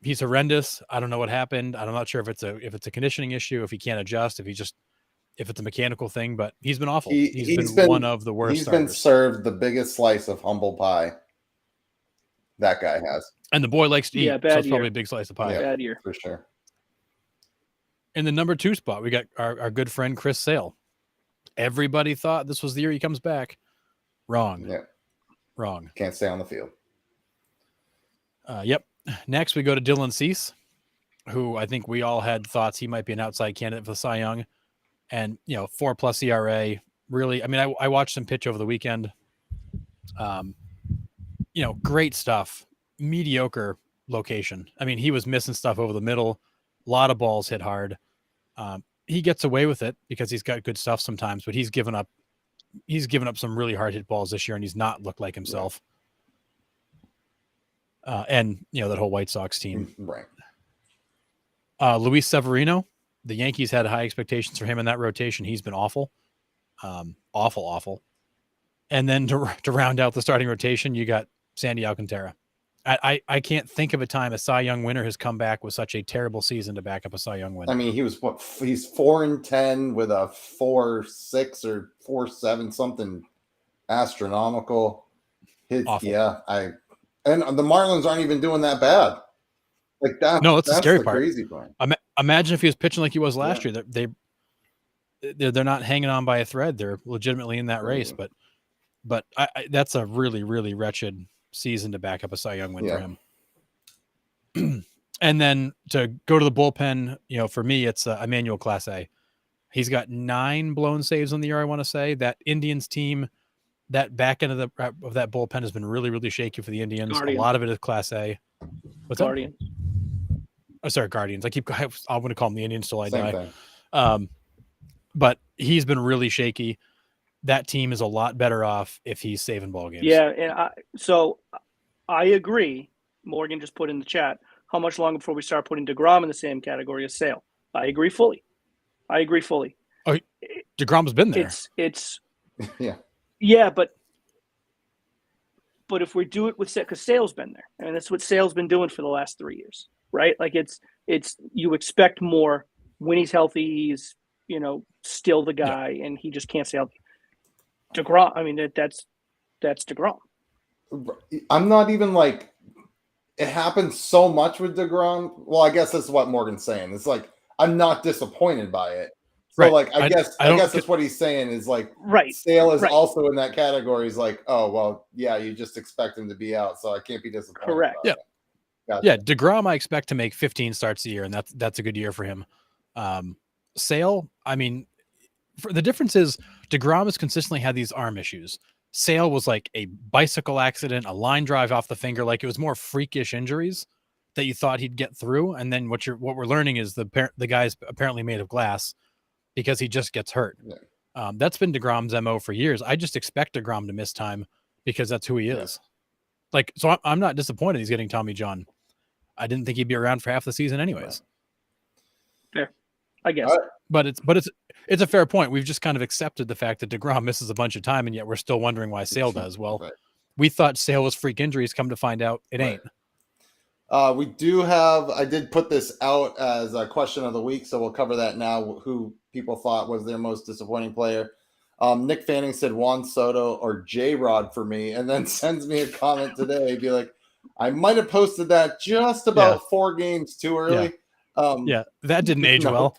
He's horrendous. I don't know what happened. I'm not sure if it's a conditioning issue, if he can't adjust, if it's a mechanical thing, but he's been awful. He's been one of the worst. He's been served the biggest slice of humble pie. That guy has. And the boy likes to eat, so it's probably a big slice of pie. Yeah, Bad year. For sure. In the number 2 spot, we got our good friend Chris Sale. Everybody thought this was the year he comes back. Wrong. Yeah. Wrong. Can't stay on the field. Yep. Next, we go to Dylan Cease, who I think we all had thoughts he might be an outside candidate for Cy Young. And, 4+ ERA. Really, I mean, I watched him pitch over the weekend. Great stuff. Mediocre location. I mean, he was missing stuff over the middle. A lot of balls hit hard. He gets away with it because he's got good stuff sometimes, but he's given up some really hard hit balls this year, and he's not looked like himself. And that whole White Sox team. Right. Luis Severino, the Yankees had high expectations for him in that rotation. He's been awful. Awful. And then to round out the starting rotation, you got Sandy Alcantara. I can't think of a time a Cy Young winner has come back with such a terrible season to back up a Cy Young win. I mean, he's 4-10 with a 4.6 or 4.7 something astronomical. Awful. And the Marlins aren't even doing that bad. Like that. No, that's the scary part. Crazy part. Imagine if he was pitching like he was last year. They're not hanging on by a thread. They're legitimately in that race. But that's a really, really wretched season to back up a Cy Young win for him. And then to go to the bullpen, for me, it's Emmanuel Clase. He's got 9 blown saves on the year, I want to say. That Indians team, that back end of that bullpen has been really, really shaky for the Indians. Guardians. A lot of it is Clase. What's Guardians. that? Oh, sorry, Guardians. I want to call them the Indians till I Same die. thing. But he's been really shaky. That team is a lot better off if he's saving ball games. Yeah, and I agree. Morgan just put in the chat, how much longer before we start putting DeGrom in the same category as Sale? I agree fully. Oh, DeGrom's been there. It's Yeah, but if we do it with because Sale's been there, and that's what Sale's been doing for the last 3 years, right? Like it's you expect more when he's healthy. He's still the guy, and he just can't stay healthy. DeGrom, I mean that's DeGrom. I'm not even like it happens so much with DeGrom. Well, I guess that's what Morgan's saying. It's like I'm not disappointed by it. So Right. like I guess don't that's what he's saying is like Right. Sale is Right. also in that category. He's like, oh well, yeah, you just expect him to be out, so I can't be disappointed. Correct. About it. Gotcha. Yeah, DeGrom I expect to make 15 starts a year, and that's a good year for him. Sale, I mean, the difference is DeGrom has consistently had these arm issues. Sale was like a bicycle accident, a line drive off the finger, like it was more freakish injuries that you thought he'd get through. And then what we're learning is the guy's apparently made of glass because he just gets hurt. Yeah. That's been DeGrom's MO for years. I just expect DeGrom to miss time because that's who he is. Yeah. Like, so I'm not disappointed he's getting Tommy John. I didn't think he'd be around for half the season anyways. Fair, I guess. But it's a fair point. We've just kind of accepted the fact that DeGrom misses a bunch of time, and yet we're still wondering why Sale does. Well, Right. We thought Sale was freak injuries. Come to find out, it ain't. We do have. I did put this out as a question of the week, so we'll cover that now. Who people thought was their most disappointing player? Nick Fanning said Juan Soto or J-Rod for me, and then sends me a comment today. Be like, I might have posted that just about 4 games too early. That didn't age well.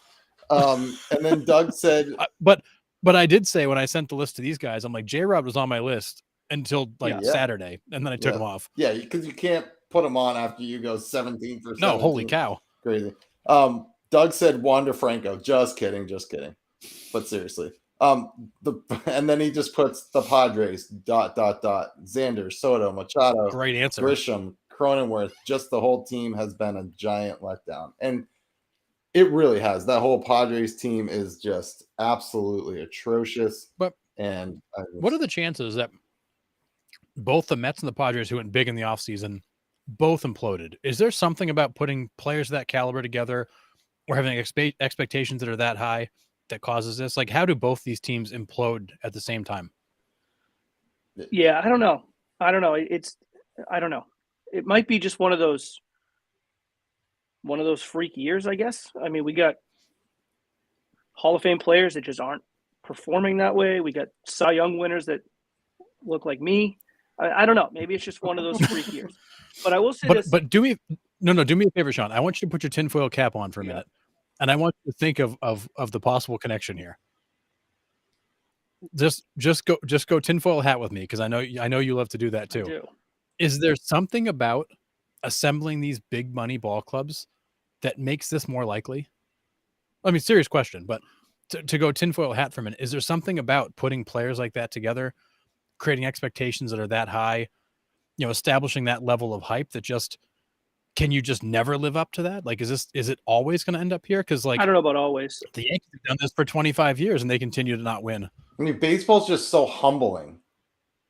And then Doug said, but I did say when I sent the list to these guys, I'm like, J-Rod was on my list until Saturday, and then I took him off. Yeah, because you can't put him on after you go 17 for 17. No, holy cow, crazy. Doug said Wander Franco. Just kidding. But seriously, and then he just puts the Padres. ... Xander, Soto, Machado, great answer. Grisham, Cronenworth. Just the whole team has been a giant letdown, and it really has. That whole Padres team is just absolutely atrocious. But and what are the chances that both the Mets and the Padres, who went big in the offseason, both imploded? Is there something about putting players of that caliber together or having expectations that are that high that causes this? Like, how do both these teams implode at the same time? Yeah, I don't know. I don't know. It might be just one of those freak years, I guess. I mean, we got Hall of Fame players that just aren't performing that way. We got Cy Young winners that look like me. I don't know. Maybe it's just one of those freak years. But I will say this. But do me a favor, Sean. I want you to put your tinfoil cap on for a minute, and I want you to think of the possible connection here. Just go tinfoil hat with me, because I know you love to do that too. I do. Is there something about assembling these big money ball clubs that makes this more likely? I mean, serious question, but to go tinfoil hat for a minute, is there something about putting players like that together, creating expectations that are that high, establishing that level of hype that can you just never live up to that? Like, is it always going to end up here? Because like, I don't know about always. The Yankees have done this for 25 years and they continue to not win. I mean, baseball's just so humbling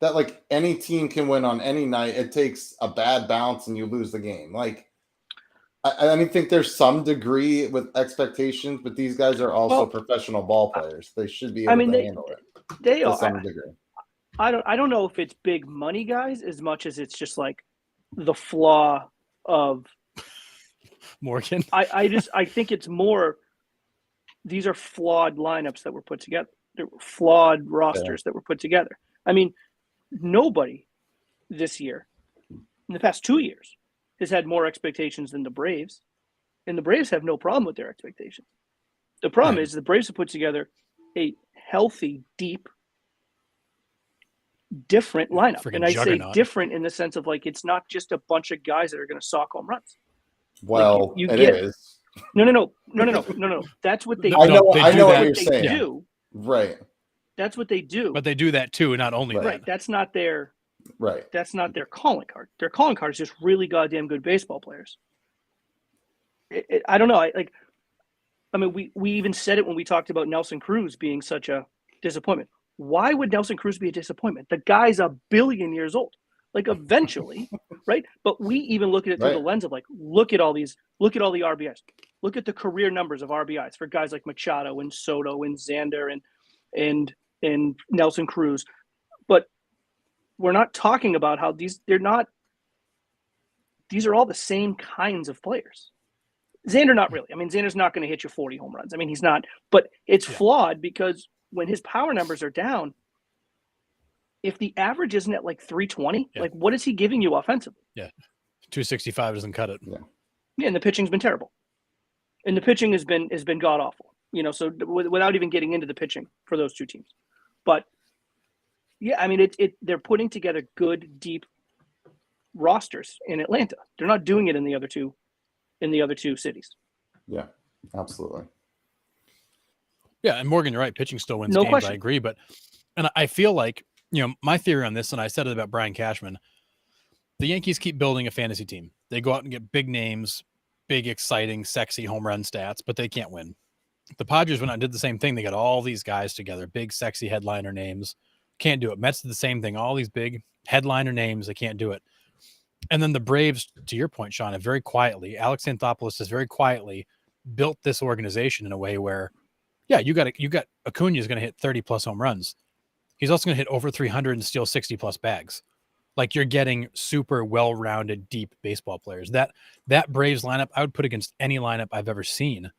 that like any team can win on any night. It takes a bad bounce and you lose the game. Like, I think there's some degree with expectations, but these guys are also professional ball players. They should be able to handle it. They are. Some degree. I don't know if it's big money guys as much as it's just like the flaw of Morgan. I think it's more, these are flawed lineups that were put together. They're flawed rosters that were put together. I mean, nobody this year, in the past 2 years, has had more expectations than the Braves. And the Braves have no problem with their expectations. The problem is the Braves have put together a healthy, deep, different lineup. Freaking and I juggernaut. say different in the sense of like, it's not just a bunch of guys that are going to sock home runs. Well, like it is. No. That's what they do. I know what They you're saying. do. Right. That's what they do. But they do that too, not only Right. that. That's not their Right. That's not their calling card. Their calling card is just really goddamn good baseball players. I don't know. I mean, we even said it when we talked about Nelson Cruz being such a disappointment. Why would Nelson Cruz be a disappointment? The guy's a billion years old. Like eventually, right? But we even look at it through the lens of like, look at all the RBIs. Look at the career numbers of RBIs for guys like Machado and Soto and Xander and Nelson Cruz. But we're not talking about how these are all the same kinds of players. Xander, not really. I mean, Xander's not going to hit you 40 home runs. I mean, he's not, but it's flawed because when his power numbers are down, if the average isn't at like 320, like what is he giving you offensively? Yeah. 265 doesn't cut it. Yeah, and the pitching's been terrible. And the pitching has been god awful. So without even getting into the pitching for those two teams. But yeah, I mean they're putting together good, deep rosters in Atlanta. They're not doing it in the other two cities. Yeah, absolutely. Yeah, and Morgan, you're right. Pitching still wins No games. question. I agree, and I feel like my theory on this, and I said it about Brian Cashman. The Yankees keep building a fantasy team. They go out and get big names, big, exciting, sexy home run stats, but they can't win. The Padres went out and did the same thing. They got all these guys together, big, sexy headliner names. Can't do it. Mets did the same thing. All these big headliner names. They can't do it. And then the Braves, to your point, Sean, have very quietly, Alex Anthopoulos has very quietly built this organization in a way where, yeah, you got Acuna is going to hit 30 plus home runs. He's also going to hit over 300 and steal 60 plus bags. Like, you're getting super well-rounded, deep baseball players. That Braves lineup, I would put against any lineup I've ever seen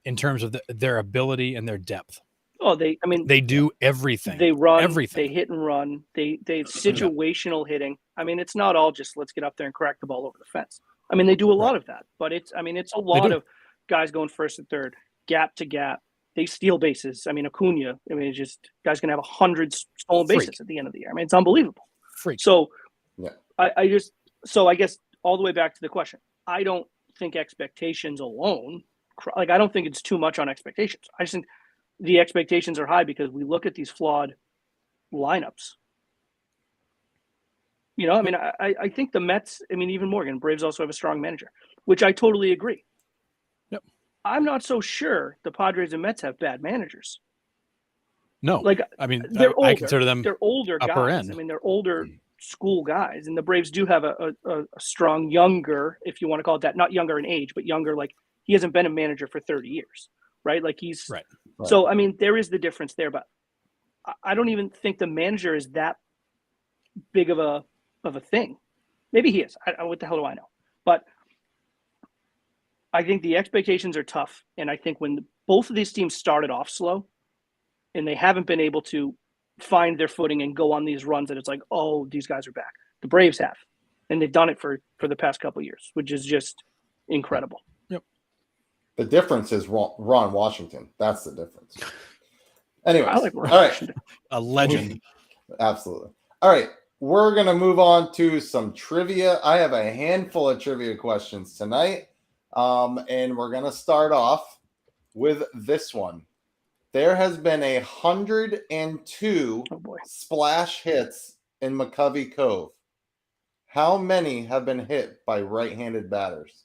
in terms of their ability and their depth. Oh, they do everything. They run everything. They hit and run. They situational hitting. I mean, it's not all just let's get up there and crack the ball over the fence. I mean, they do a lot of that, but it's a lot of guys going first and third, gap to gap. They steal bases. I mean, Acuna. I mean, it's just guys gonna have 100 stolen bases at the end of the year. I mean, it's unbelievable. Freak. So, yeah, I guess all the way back to the question. I don't think expectations alone. Like, I don't think it's too much on expectations. I just think the expectations are high because we look at these flawed lineups. I mean, I think the Mets, I mean, even Morgan, Braves also have a strong manager, which I totally agree. Yep. I'm not so sure the Padres and Mets have bad managers. No, like, I mean, they're older. I consider them they're older upper guys. end. I mean, they're older school guys, and the Braves do have a strong younger, if you want to call it that, not younger in age, but younger. Like, he hasn't been a manager for 30 years, right? Like, he's right. So, I mean, there is the difference there, but I don't even think the manager is that big of a thing. Maybe he is. What the hell do I know? But I think the expectations are tough, and I think when both of these teams started off slow, and they haven't been able to find their footing and go on these runs that it's like, oh, these guys are back. The Braves have, and they've done it for the past couple of years, which is just incredible. Yep. The difference is Ron Washington. That's the difference. Anyways, I like Ron all right. Washington. A legend. Absolutely. All right. We're going to move on to some trivia. I have a handful of trivia questions tonight. And we're going to start off with this one. There has been 102 splash hits in McCovey Cove. How many have been hit by right-handed batters?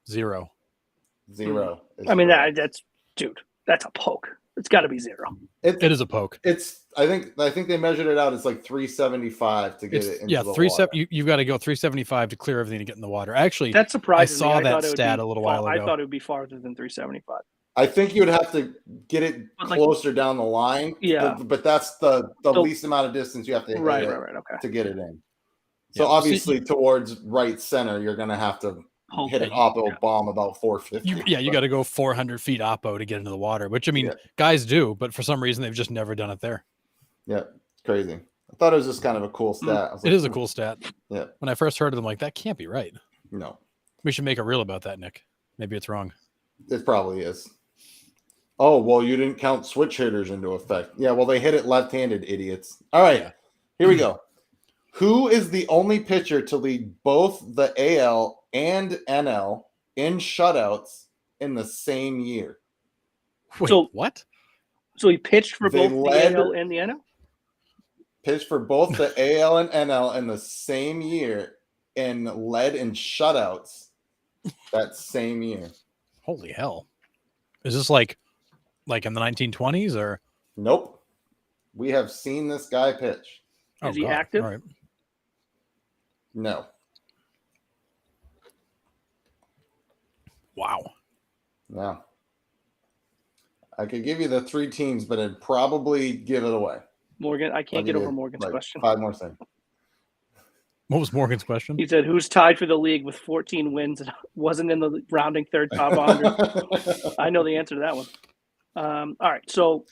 0. 0. I mean, that's a poke. It's got to be 0. It is a poke. I think they measured it out. It's like 375 to get it into the water. You've got to go 375 to clear everything to get in the water. Actually, that surprises me. I saw that stat a little while ago. I thought it would be farther than 375. I think you would have to get it closer down the line. Yeah. But that's the least amount of distance you have to hit to get it in. So obviously towards right center, you're going to have to hit an oppo bomb about 450. You got to go 400 feet oppo to get into the water, which, I mean, guys do, but for some reason they've just never done it there. Yeah, it's crazy. I thought it was just kind of a cool stat. It is a cool stat. Yeah. When I first heard it, I'm like, that can't be right. No. We should make a reel about that, Nick. Maybe it's wrong. It probably is. Oh, well, you didn't count switch hitters into effect. Yeah, well, they hit it left-handed, idiots. All right, Here we go. Who is the only pitcher to lead both the AL and NL in shutouts in the same year? Wait, what? So he pitched for both the AL and the NL? Pitched for both the AL and NL in the same year and led in shutouts that same year. Holy hell. Is this like in the 1920s or? Nope. We have seen this guy pitch. Is he active? All right. No. Wow. No. I could give you the 3 teams, but it'd probably give it away. Morgan, I can't get over Morgan's question. 5 more seconds. What was Morgan's question? He said, who's tied for the league with 14 wins and wasn't in the rounding third top 100? I know the answer to that one. All right, so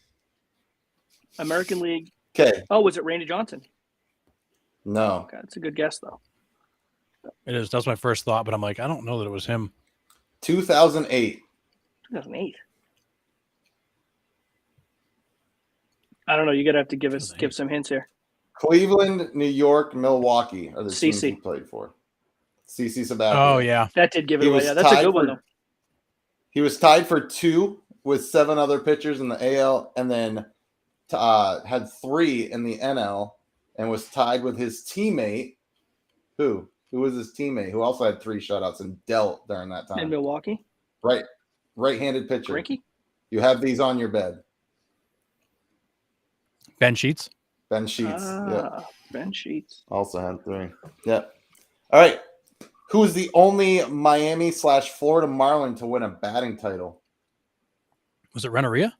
American League. Okay. Oh, was it Randy Johnson? No. Okay, that's a good guess, though. It is. That's my first thought, but I'm like, I don't know that it was him. 2008. 2008. I don't know. You're gonna have to give 2008. some hints here. Cleveland, New York, Milwaukee are the teams CC. he played for. CC Sabathia. Oh yeah. That did give it He away. was Yeah, that's a tied good one for- though. He was tied for 2 with 7 other pitchers in the AL, and then had 3 in the NL, and was tied with his teammate. Who was his teammate? Who also had 3 shutouts and dealt during that In time. Milwaukee, Right-handed pitcher. Greinke. You have these on your bed. Ben Sheets. Ben Sheets. Yep. Ben Sheets. Also had 3. Yep. All right. Who is the only Miami/Florida Marlin to win a batting title? Was it Renneria?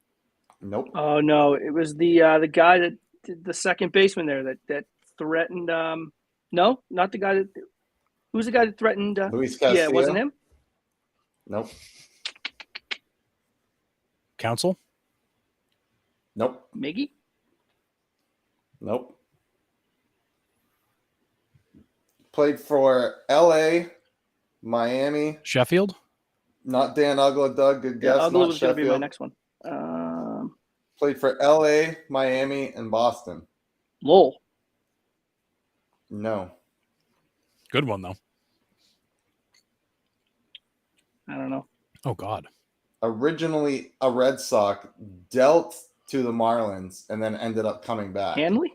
Nope. Oh no, it was the guy that did the second baseman there that threatened. No, not the guy that. Who was the guy that threatened? Luis Castillo? Yeah, it wasn't him. Nope. Council? Nope. Miggy. Nope. Played for LA, Miami. Sheffield? Not Dan Ugla, Doug. Good guess. Ugla Not was going to be my Sheffield. next one. Played for LA, Miami, and Boston. Lowell. No. Good one though. I don't know. Oh God. Originally a Red Sox, dealt to the Marlins, and then ended up coming back. Hanley.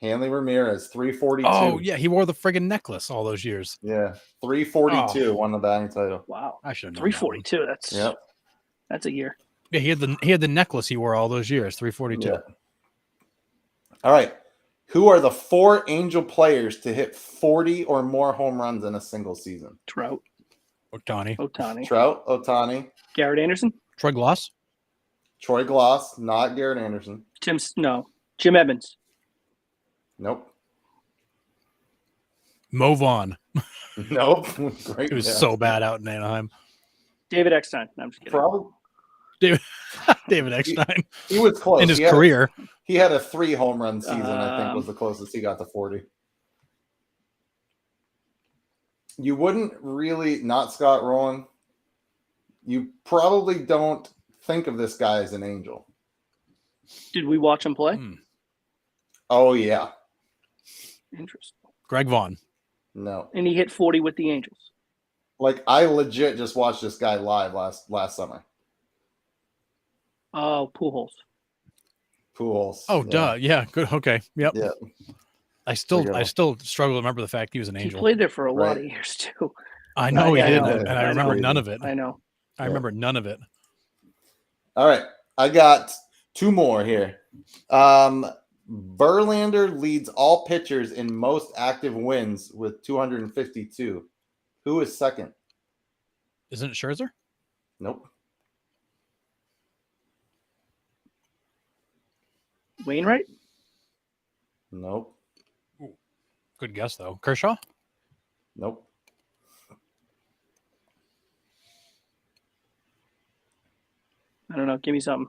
Hanley Ramirez, 342. Oh yeah, he wore the friggin' necklace all those years. Yeah, 342 won the batting title. Wow. I should have known. 342. That's Yep. That's a year. Yeah, he had the necklace he wore all those years. 342. Yeah. All right. Who are the 4 Angel players to hit 40 or more home runs in a single season? Trout. Ohtani. Trout, Ohtani, Garrett Anderson. Troy Gloss. Troy Gloss, not Garrett Anderson. Jim Evans. Nope. Mo Vaughn. Nope. Great. It was guess. so bad out in Anaheim. David Eckstein. No, I'm just kidding. Probably. David Eckstein He was close. in his He had career. he had a 3 home run season, I think was the closest he got to 40. You wouldn't really, not Scott Rowland. You probably don't think of this guy as an Angel. Did we watch him play? Oh, yeah. Interesting. Greg Vaughn. No. And he hit 40 with the Angels. Like, I legit just watched this guy live last summer. Oh, Pujols. Pujols. Oh, duh. Yeah. Good. Okay. Yep. Yeah. I still struggle to remember the fact he was an He Angel. played there for a lot of years too. I know he I did, know. and I That's remember crazy. none of it. I know. I remember none of it. All right. I got 2 more here. Verlander leads all pitchers in most active wins with 252. Who is second? Isn't it Scherzer? Nope. Wainwright. Nope. Good guess though. Kershaw. Nope. I don't know. Give me something.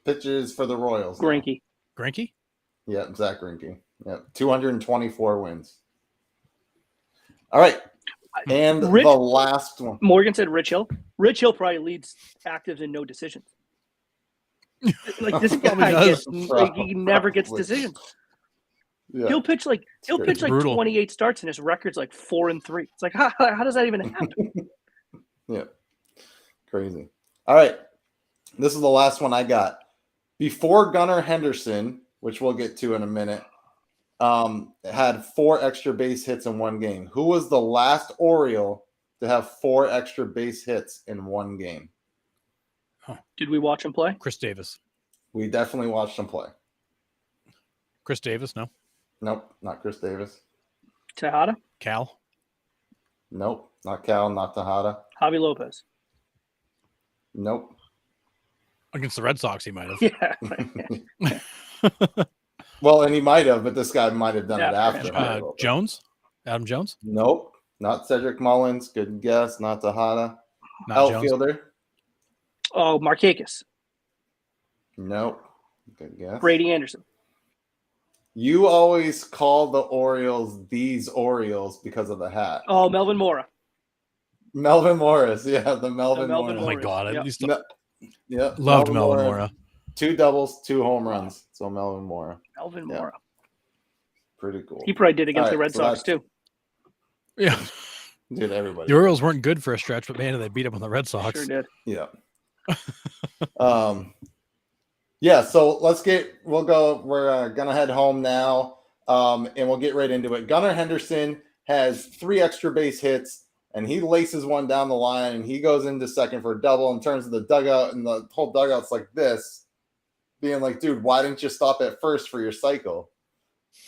Pitches for the Royals. now. Greinke. Greinke. Yeah, Zach Greinke. Yep, 224 wins. All right, and the last one. Morgan said Rich Hill. Rich Hill probably leads actives in no decisions. Like this Probably guy does. he never gets Probably. decisions. Yeah. He'll pitch like brutal. 28 starts and his record's like 4-3. It's like how does that even happen? Yeah, crazy. All right, this is the last one I got. Before Gunnar Henderson, which we'll get to in a minute, had 4 extra base hits in one game. Who was the last Oriole to have 4 extra base hits in one game? Did we watch him play? Chris Davis. We definitely watched him play. Chris Davis. No. Nope, not Chris Davis. Tejada? Cal. Nope, not Cal, not Tejada. Javi Lopez. Nope. Against the Red Sox, he might have. Yeah. Well, and he might have, but this guy might have done it Yeah, after. Jones. Adam Jones. Nope, not Cedric Mullins. Good guess, not Tejada. Not Jones. Outfielder. Oh, Markakis. Nope. Good guess. Brady Anderson. You always call the Orioles these Orioles because of the hat. Oh, Melvin Mora. Melvin Morris, yeah, the Melvin Melvin Oh Morris. my Morris, God, I yep. used Me- yeah, loved Melvin Mora. 2 doubles, 2 home runs. So Melvin Mora. Melvin Yeah. Mora. Pretty cool. He probably did against All the right, Red so Sox that's- too. Yeah, Dude, everybody. the Orioles weren't good for a stretch, but man, they beat up on the Red Sox. Sure did. Yeah. Yeah, so we're gonna head home now. And we'll get right into it. Gunnar Henderson has 3 extra base hits, and he laces one down the line, and he goes into second for a double and turns to the dugout, and the whole dugout's like this, being like, dude, why didn't you stop at first for your cycle?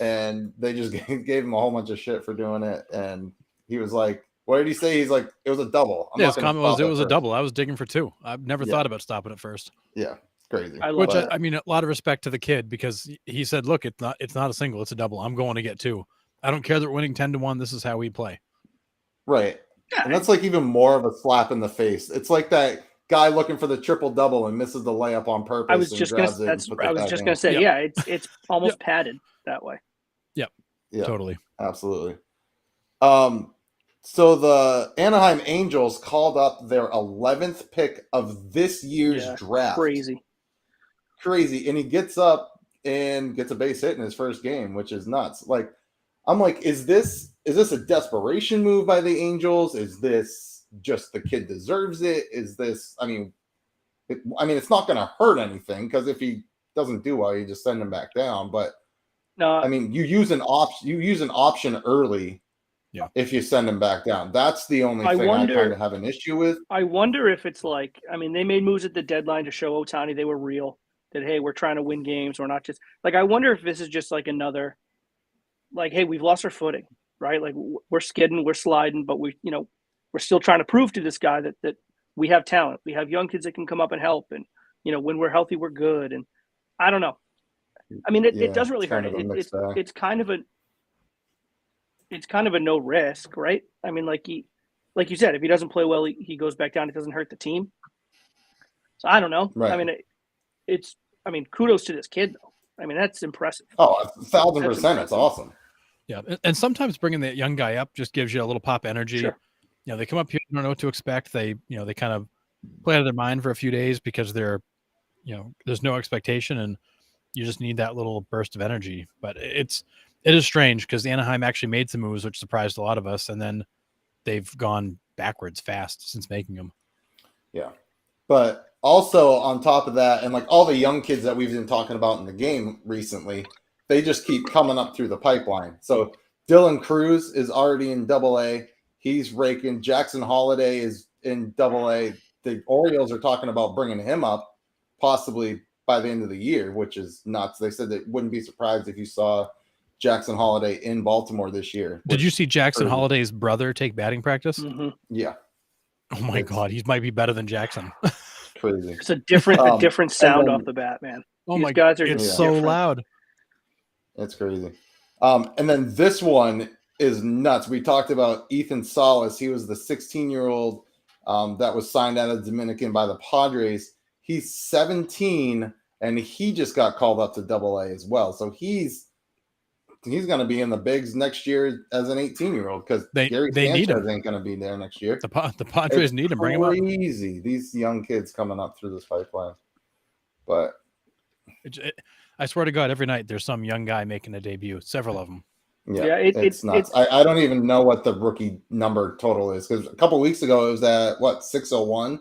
And they just gave him a whole bunch of shit for doing it. And he was like, what did he say? He's like, it was a double. Yeah, his comment was it was a first. double. I was digging for 2. I've never Yeah. thought about stopping at first. Yeah, it's crazy. I love Which that. I mean, a lot of respect to the kid because he said, "Look, it's not a single, it's a double. I'm going to get 2. I don't care that we're winning 10-1. This is how we play." Right. Yeah, And that's like even more of a slap in the face. It's like that guy looking for the triple double and misses the layup on purpose. I was and just gonna. grabs it and That's. puts it I was back just in. gonna say. Yep. Yeah, it's almost Yep. padded that way. Yeah, Totally. absolutely. So the Anaheim Angels called up their 11th pick of this year's Yeah, draft. Crazy. And he gets up and gets a base hit in his first game, which is nuts. Like, I'm like, is this a desperation move by the Angels? Is this just the kid deserves it? Is this? I mean, it's not going to hurt anything because if he doesn't do well, you just send him back down. But No, I mean, you use an option early. Yeah. If you send him back down, that's the only thing I kind of have an issue with. I wonder if it's like, I mean, they made moves at the deadline to show Ohtani they were real. That hey, we're trying to win games. We're not just like. I wonder if this is just like another, like, hey, we've lost our footing, right? Like we're skidding, we're sliding, but we're still trying to prove to this guy that we have talent. We have young kids that can come up and help, and when we're healthy, we're good. And I don't know. I mean, it doesn't really hurt. It's kind of a no risk, right? I mean, like you said, if he doesn't play well, he goes back down. It doesn't hurt the team. So I don't know. Right. I mean, kudos to this kid though. I mean, that's impressive. Oh, 1,000%. It's awesome. Yeah, and sometimes bringing that young guy up just gives you a little pop energy. Sure. They come up here, don't know what to expect. They kind of play out of their mind for a few days because there's no expectation, and you just need that little burst of energy. But it is strange because Anaheim actually made some moves, which surprised a lot of us, and then they've gone backwards fast since making them. Yeah. But also on top of that, and like all the young kids that we've been talking about in the game recently, they just keep coming up through the pipeline. So Dylan Cruz is already in AA. He's raking. Jackson Holiday is in AA. The Orioles are talking about bringing him up possibly by the end of the year, which is nuts. They said they wouldn't be surprised if you saw Jackson Holiday in Baltimore this year. Did you see Jackson crazy. Holiday's brother take batting practice? Mm-hmm. Yeah. Oh my God, he might be better than Jackson. Crazy. It's a different sound off the bat, man. Oh These my guys are it's just so different. loud. It's crazy. And then this one is nuts. We talked about Ethan Salas. He was the 16-year-old that was signed out of Dominican by the Padres. He's 17, and he just got called up to AA as well. So he's going to be in the bigs next year as an 18-year-old because Gary need him. Sanchez ain't going to be there next year. The Padres need him. Bring him up. Crazy. These young kids coming up through this pipeline. But I swear to God, every night there's some young guy making a debut. Several of them. Yeah, it's nuts. I don't even know what the rookie number total is because a couple weeks ago it was at 601.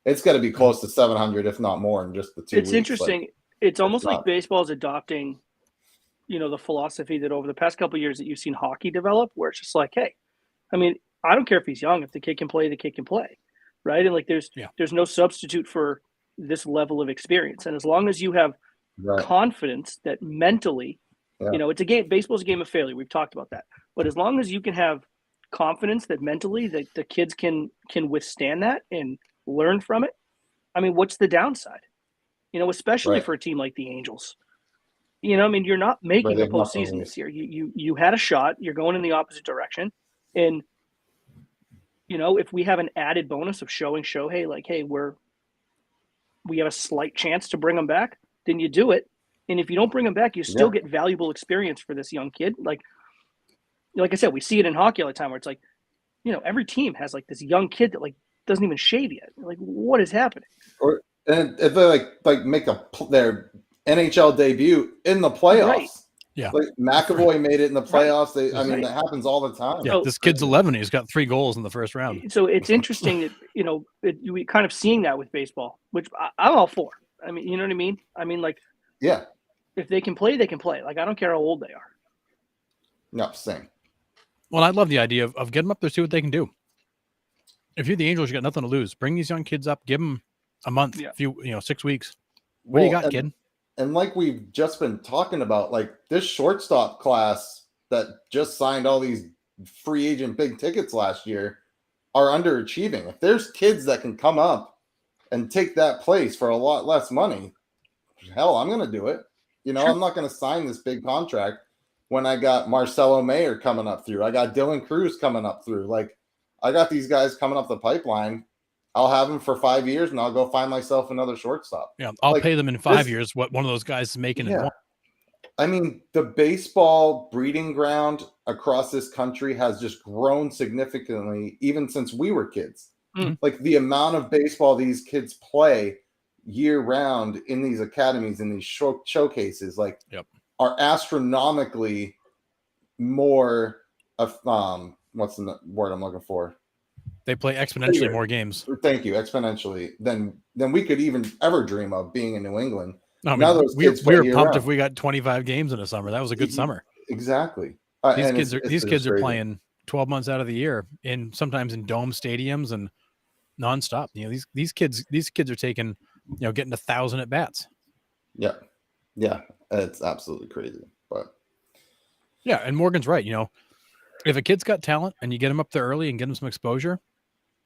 It's got to be close to 700, if not more, in just the 2 weeks. It's interesting. It's almost like baseball is adopting, the philosophy that over the past couple of years that you've seen hockey develop, where it's just like, hey, I mean, I don't care if he's young. If the kid can play, the kid can play, right? And like, there's no substitute for this level of experience. And as long as you have confidence that mentally, it's a game. Baseball's a game of failure. We've talked about that. But as long as you can have confidence that mentally that the kids can withstand that and learn from it, I mean, what's the downside? Especially for a team like the Angels. I mean, you're not making the postseason this year. You had a shot. You're going in the opposite direction. And, if we have an added bonus of showing Shohei, like, hey, we have a slight chance to bring them back, then you do it. And if you don't bring him back, you still get valuable experience for this young kid. Like I said, we see it in hockey all the time where it's like, every team has like this young kid that like doesn't even shave yet. Like, what is happening? And if they like make their NHL debut in the playoffs. Right. Yeah. Like McAvoy made it in the playoffs. Right. I mean, that happens all the time. Yeah, this kid's 11. He's got 3 goals in the first round. So it's interesting that, we kind of seeing that with baseball, which I'm all for. I mean, you know what I mean? I mean, like, yeah, if they can play, they can play. Like, I don't care how old they are. No, same. Well, I love the idea of getting them up there, see what they can do. If you're the Angels, you got nothing to lose. Bring these young kids up, give them a month, 6 weeks. What do you got, kid? And like we've just been talking about, like this shortstop class that just signed all these free agent big tickets last year are underachieving. If there's kids that can come up and take that place for a lot less money, hell, I'm going to do it. Sure. I'm not going to sign this big contract when I got Marcelo Mayer coming up through. I got Dylan Cruz coming up through. Like, I got these guys coming up the pipeline. I'll have them for 5 years, and I'll go find myself another shortstop. Yeah, I'll pay them in 5 years what one of those guys is making in one. I mean, the baseball breeding ground across this country has just grown significantly, even since we were kids. Mm. Like, the amount of baseball these kids play year-round in these academies, in these showcases, like, are astronomically more of what's the word I'm looking for? They play exponentially more games. Thank you, exponentially than we could even ever dream of being in New England. No, I mean, we were pumped if we got 25 games in a summer. That was a good summer. Exactly. These kids are playing 12 months out of the year, sometimes in dome stadiums and nonstop. These kids are taking, getting 1,000 at bats. Yeah, it's absolutely crazy. But yeah, and Morgan's right. If a kid's got talent and you get them up there early and get them some exposure,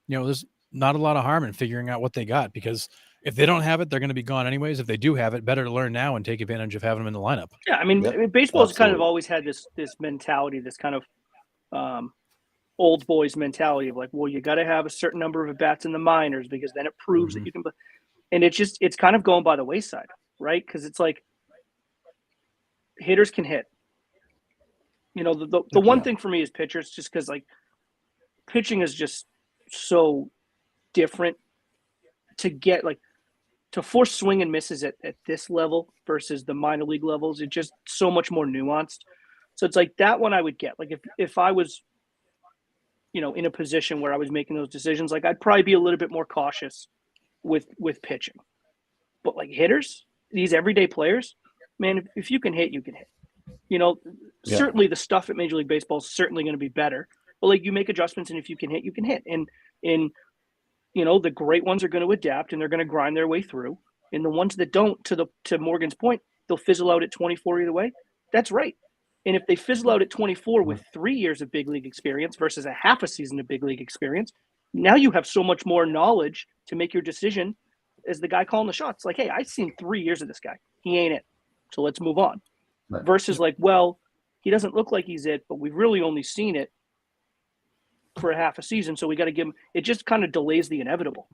there's not a lot of harm in figuring out what they got, because if they don't have it, they're going to be gone anyways. If they do have it, better to learn now and take advantage of having them in the lineup. Yeah, I mean, baseball's kind of always had this mentality, this kind of old boys mentality of like, well, you got to have a certain number of at-bats in the minors because then it proves that you can play. And it's kind of going by the wayside, right? Because it's like hitters can hit. The one thing for me is pitchers, just because like pitching is just so different to get, like, to force swing and misses at this level versus the minor league levels. It's just so much more nuanced. So it's like that one I would get. Like if I was, in a position where I was making those decisions, like I'd probably be a little bit more cautious with pitching. But like hitters, these everyday players, man, if you can hit, you can hit. Certainly the stuff at Major League Baseball is certainly going to be better. But like you make adjustments, and if you can hit, you can hit. And the great ones are going to adapt and they're going to grind their way through. And the ones that don't, to Morgan's point, they'll fizzle out at 24 either way. That's right. And if they fizzle out at 24 with 3 years of big league experience versus a half a season of big league experience, now you have so much more knowledge to make your decision as the guy calling the shots. Like, hey, I've seen 3 years of this guy. He ain't it. So let's move on. Right. Versus like, well, he doesn't look like he's it, but we've really only seen it for a half a season, so we got to give him. It just kind of delays the inevitable.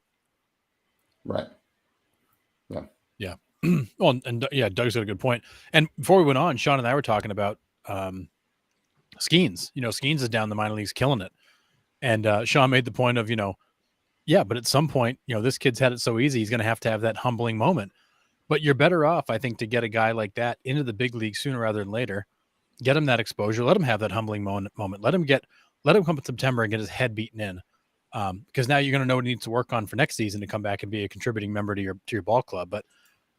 Right. Yeah. Well, and Doug's got a good point. And before we went on, Sean and I were talking about Skeens. Skeens is down in the minor leagues killing it. And Sean made the point of, but at some point, this kid's had it so easy, he's going to have that humbling moment. But you're better off, I think, to get a guy like that into the big league sooner rather than later. Get him that exposure. Let him have that humbling moment. Let him come in September and get his head beaten in. Because now you're going to know what he needs to work on for next season to come back and be a contributing member to your ball club. But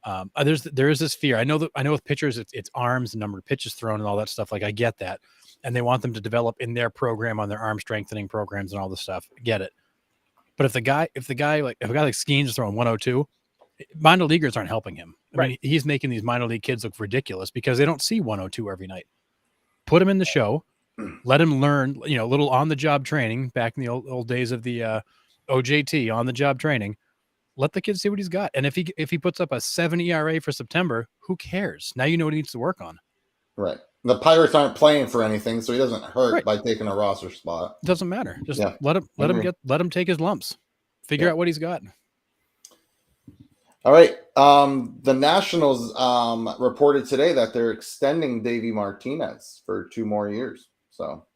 there is this fear. I know with pitchers, it's arms and number of pitches thrown and all that stuff. Like, I get that. And they want them to develop in their program on their arm strengthening programs and all this stuff. Get it. But if a guy like Skeens is throwing 102, minor leaguers aren't helping him. I mean, he's making these minor league kids look ridiculous because they don't see 102 every night. Put him in the show. Let him learn, a little on-the-job training back in the old days of the OJT, on-the-job training. Let the kid see what he's got. And if he puts up a 7 ERA for September, who cares? Now you know what he needs to work on. Right. The Pirates aren't playing for anything, so he doesn't hurt by taking a roster spot. It doesn't matter. Just let him take his lumps. Figure out what he's got. All right. The Nationals reported today that they're extending Davey Martinez for 2 more years. So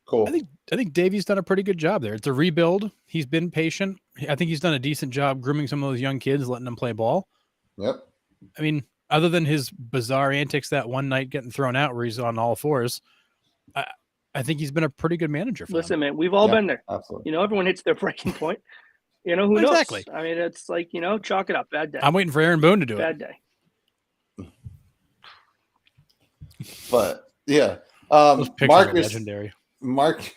cool. I think Davey's done a pretty good job there. It's a rebuild. He's been patient. I think he's done a decent job grooming some of those young kids, letting them play ball. Yep. I mean, other than his bizarre antics that one night getting thrown out where he's on all fours, I think he's been a pretty good manager for Listen, them. man, we've all been there. Absolutely. Everyone hits their breaking point. Who knows? Exactly. I mean, it's like, chalk it up. Bad day. I'm waiting for Aaron Boone to do Bad it. day. But yeah, Those pictures are legendary. Marcus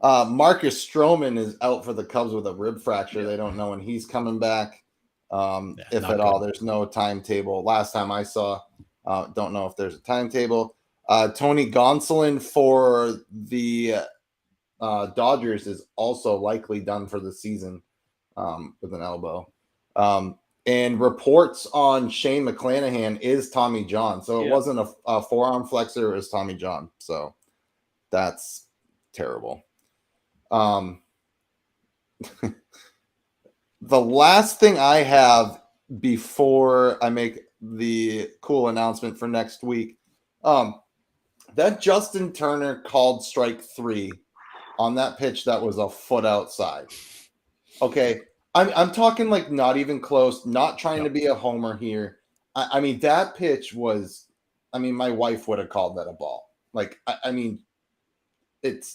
Stroman is out for the Cubs with a rib fracture. They don't know when he's coming back, if at all. There's no timetable. Last time I saw, don't know if there's a timetable. Tony Gonsolin for the Dodgers is also likely done for the season with an elbow. And reports on Shane McClanahan is Tommy John. So it wasn't a forearm flexor, it was Tommy John. So that's terrible. The last thing I have before I make the cool announcement for next week, that Justin Turner called strike 3 on that pitch that was a foot outside. Okay, I'm talking like not even close, not trying to be a homer here. I mean, that pitch was, my wife would have called that a ball. Like, it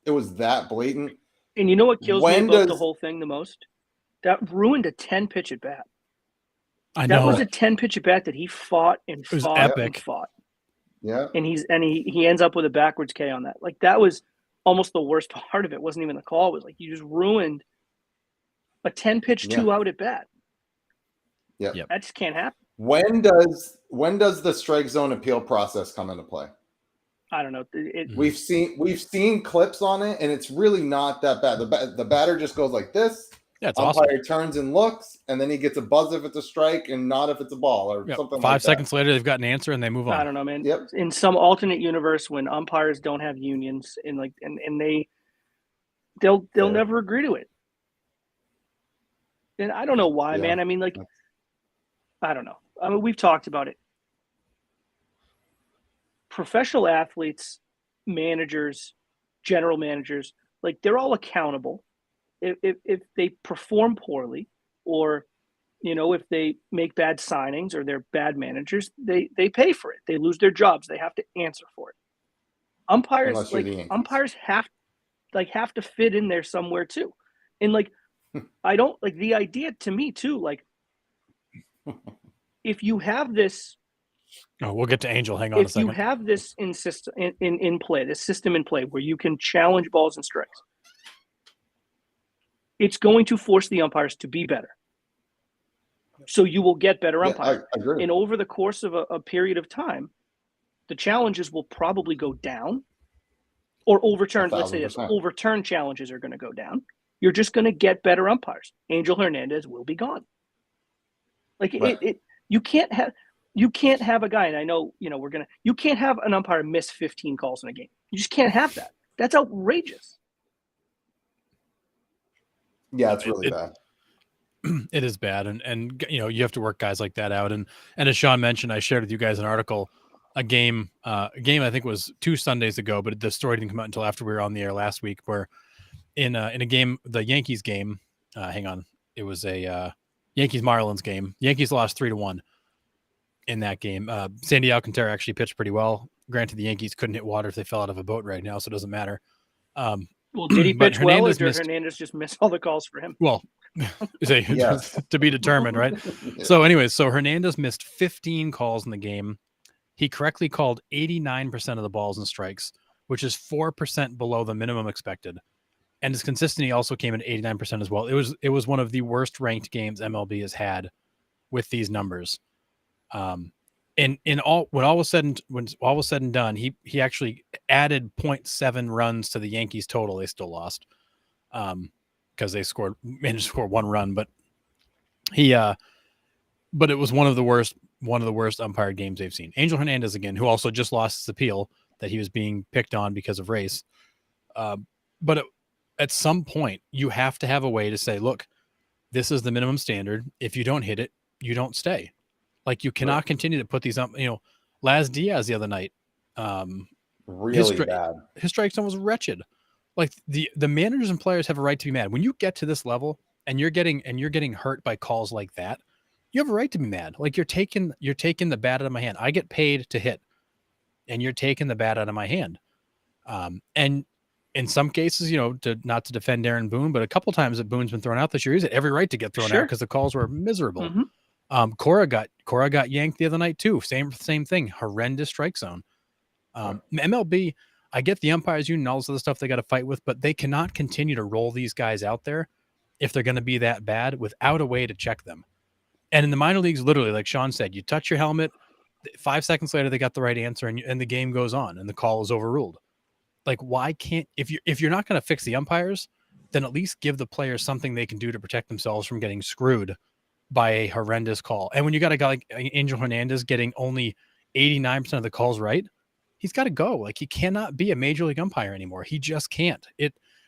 was that blatant. And you know what kills me about the whole thing the most? That ruined a 10-pitch at bat. I know. That was a 10-pitch at bat that he fought and fought epic. and fought. Yeah. And he ends up with a backwards K on that. Like, that was almost the worst part of it. It wasn't even the call. It was like you just ruined a 10-pitch 2-out at bat. Yeah. That just can't happen. When does the strike zone appeal process come into play? I don't know. We've seen clips on it, and it's really not that bad. The batter just goes like this. Yeah, it's umpire awesome. turns and looks, and then he gets a buzz if it's a strike and not if it's a ball or something like that. 5 seconds later, they've got an answer and they move on. I don't know, man. Yep. In some alternate universe, when umpires don't have unions and they'll never agree to it. And I don't know why, man. I mean, like, I don't know. I mean, we've talked about it. Professional athletes, managers, general managers, like, they're all accountable. If they perform poorly, or if they make bad signings or they're bad managers, they pay for it. They lose their jobs. They have to answer for it. Umpires have to fit in there somewhere too. And like, I don't like the idea to me too. Like, if you have this, we'll get to Angel. Hang on a second. If you have this in play, this system in play where you can challenge balls and strikes, it's going to force the umpires to be better. So you will get better umpires. I agree. And over the course of a period of time, the challenges will probably go down, or overturned. Let's say this: overturned challenges are going to go down. You're just going to get better umpires. Angel Hernandez will be gone. Like, you can't have a guy, and I know you can't have an umpire miss 15 calls in a game. You just can't have that. That's outrageous. Yeah, it's really bad. It is bad, and you have to work guys like that out. And as Sean mentioned, I shared with you guys an article, a game I think was 2 Sundays ago, but the story didn't come out until after we were on the air last week. Where in a game, the Yankees game, it was a Yankees Marlins game. Yankees lost 3-1 in that game. Sandy Alcantara actually pitched pretty well. Granted, the Yankees couldn't hit water if they fell out of a boat right now, so it doesn't matter. Well, did he pitch well, or did Hernandez just miss all the calls for him? Well, to be determined, right? Yeah. So anyways, Hernandez missed 15 calls in the game. He correctly called 89% of the balls and strikes, which is 4% below the minimum expected. And his consistency also came in 89% as well. It was one of the worst ranked games MLB has had with these numbers. When all was said and done, he actually added 0.7 runs to the Yankees total. They still lost because they managed to score 1 run, but it was one of the worst umpired games they've seen. Angel Hernandez again, who also just lost his appeal that he was being picked on because of race. At some point, you have to have a way to say, look, this is the minimum standard. If you don't hit it, you don't stay. Like you cannot continue to put these up. Laz Diaz the other night, Really bad. his strike zone was wretched. Like the managers and players have a right to be mad when you get to this level and you're getting hurt by calls like that. You have a right to be mad. Like you're taking the bat out of my hand. I get paid to hit, and you're taking the bat out of my hand. And in some cases, not to defend Aaron Boone, but a couple times that Boone's been thrown out this year, he's had every right to get thrown out because the calls were miserable. Mm-hmm. Cora got yanked the other night too. Same thing. Horrendous strike zone. MLB, I get the umpires union and all this other stuff they got to fight with, but they cannot continue to roll these guys out there if they're going to be that bad without a way to check them. And in the minor leagues, literally, like Sean said, you touch your helmet, 5 seconds later they got the right answer, and the game goes on, and the call is overruled. Like, why can't if you're not going to fix the umpires, then at least give the players something they can do to protect themselves from getting screwed by a horrendous call. And when you got a guy like Angel Hernandez getting only 89% of the calls right, he's got to go. Like, he cannot be a major league umpire anymore. He just can't.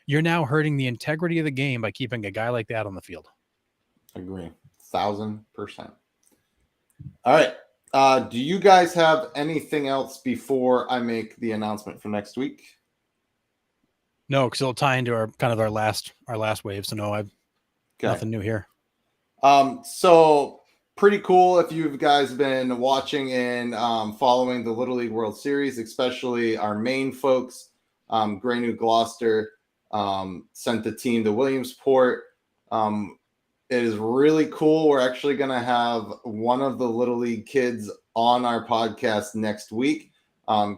You're now hurting the integrity of the game by keeping a guy like that on the field. Agree. 1,000%. All right. Do you guys have anything else before I make the announcement for next week? No, because it'll tie into our last wave. So no, I've nothing new here. So pretty cool if you guys been watching and following the Little League World Series, especially our main folks. Gray New Gloucester sent the team to Williamsport. It is really cool. We're actually going to have one of the Little League kids on our podcast next week.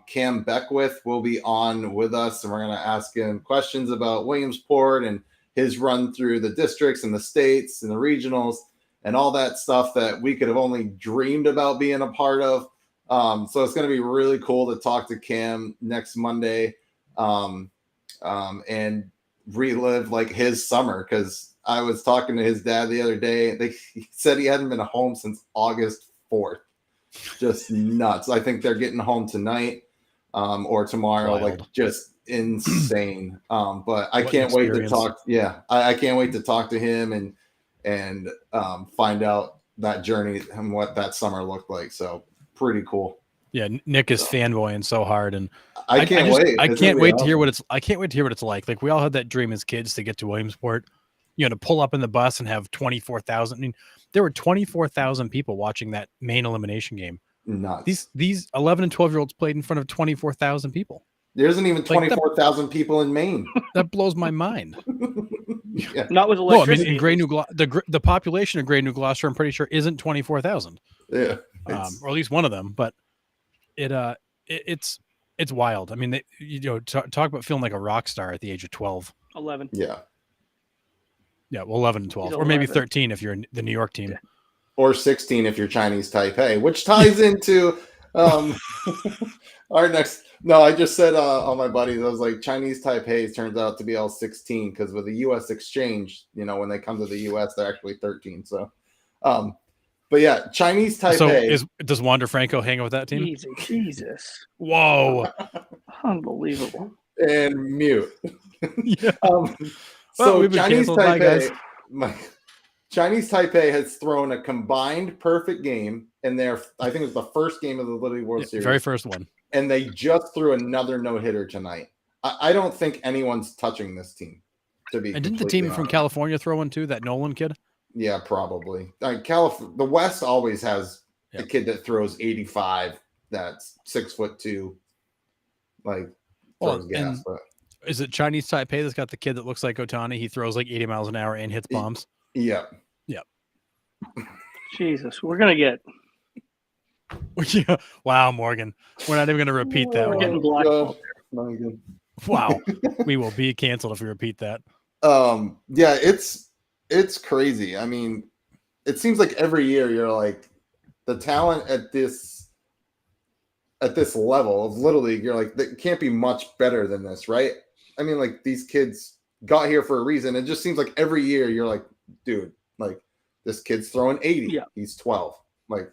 Cam Beckwith will be on with us, and we're going to ask him questions about Williamsport and his run through the districts and the states and the regionals and all that stuff that we could have only dreamed about being a part of. So it's going to be really cool to talk to Cam next Monday and relive like his summer, because I was talking to his dad the other day. He said he hadn't been home since August 4th. Just nuts. I think they're getting home tonight or tomorrow. Wild. Like, just insane. But I can't wait to talk. Yeah, I can't wait to talk to him and find out that journey and what that summer looked like. So pretty cool. Yeah, Nick is fanboying so hard, and I can't wait. I can't wait to hear what it's. I can't wait to hear what it's like. Like, we all had that dream as kids to get to Williamsport, to pull up in the bus and have 24,000. I mean, there were 24,000 people watching that main elimination game. Nuts. These 11 and 12-year-olds played in front of 24,000 people. There isn't even 24,000 people in Maine. That blows my mind. Yeah. Not with Well, I electricity. mean, in Gray New the population of Gray New Gloucester, I'm pretty sure, isn't 24,000. Yeah, or at least one of them. But it's wild. I mean, talk about feeling like a rock star at the age of 12. 11. Yeah. Yeah, well, 11 and 12, He's or maybe 11. 13 if you're in the New York team. Yeah. Or 16 if you're Chinese Taipei, which ties into our next. No, I just said on my buddies, I was like, Chinese Taipei turns out to be all 16 because with the U.S. exchange, when they come to the U.S., they're actually 13. So, but yeah, Chinese Taipei. So does Wander Franco hang out with that team? Easy. Jesus. Whoa. Unbelievable. And mute. Yeah. So we've been Chinese canceled. Bye, guys. Chinese Taipei has thrown a combined perfect game in their, I think it was the first game of the Little League World Series. Very first one. And they just threw another no-hitter tonight. I don't think anyone's touching this team, to be. And didn't the team from California throw one too, that Nolan kid? Yeah, probably. The West always has a kid that throws 85, that's 6'2", like throws gas. But is it Chinese Taipei that's got the kid that looks like Otani? He throws like 80 miles an hour and hits bombs. Yeah. Jesus, we're gonna get. Yeah. Wow, Morgan. We're not even going to repeat that. We're getting blackballed there. Wow. We will be canceled if we repeat that. Yeah, it's crazy. I mean, it seems like every year you're like, the talent at this level of Little League, you're like, it can't be much better than this, right? I mean, like, these kids got here for a reason. It just seems like every year you're like, dude, like, this kid's throwing 80. Yeah. He's 12. Like,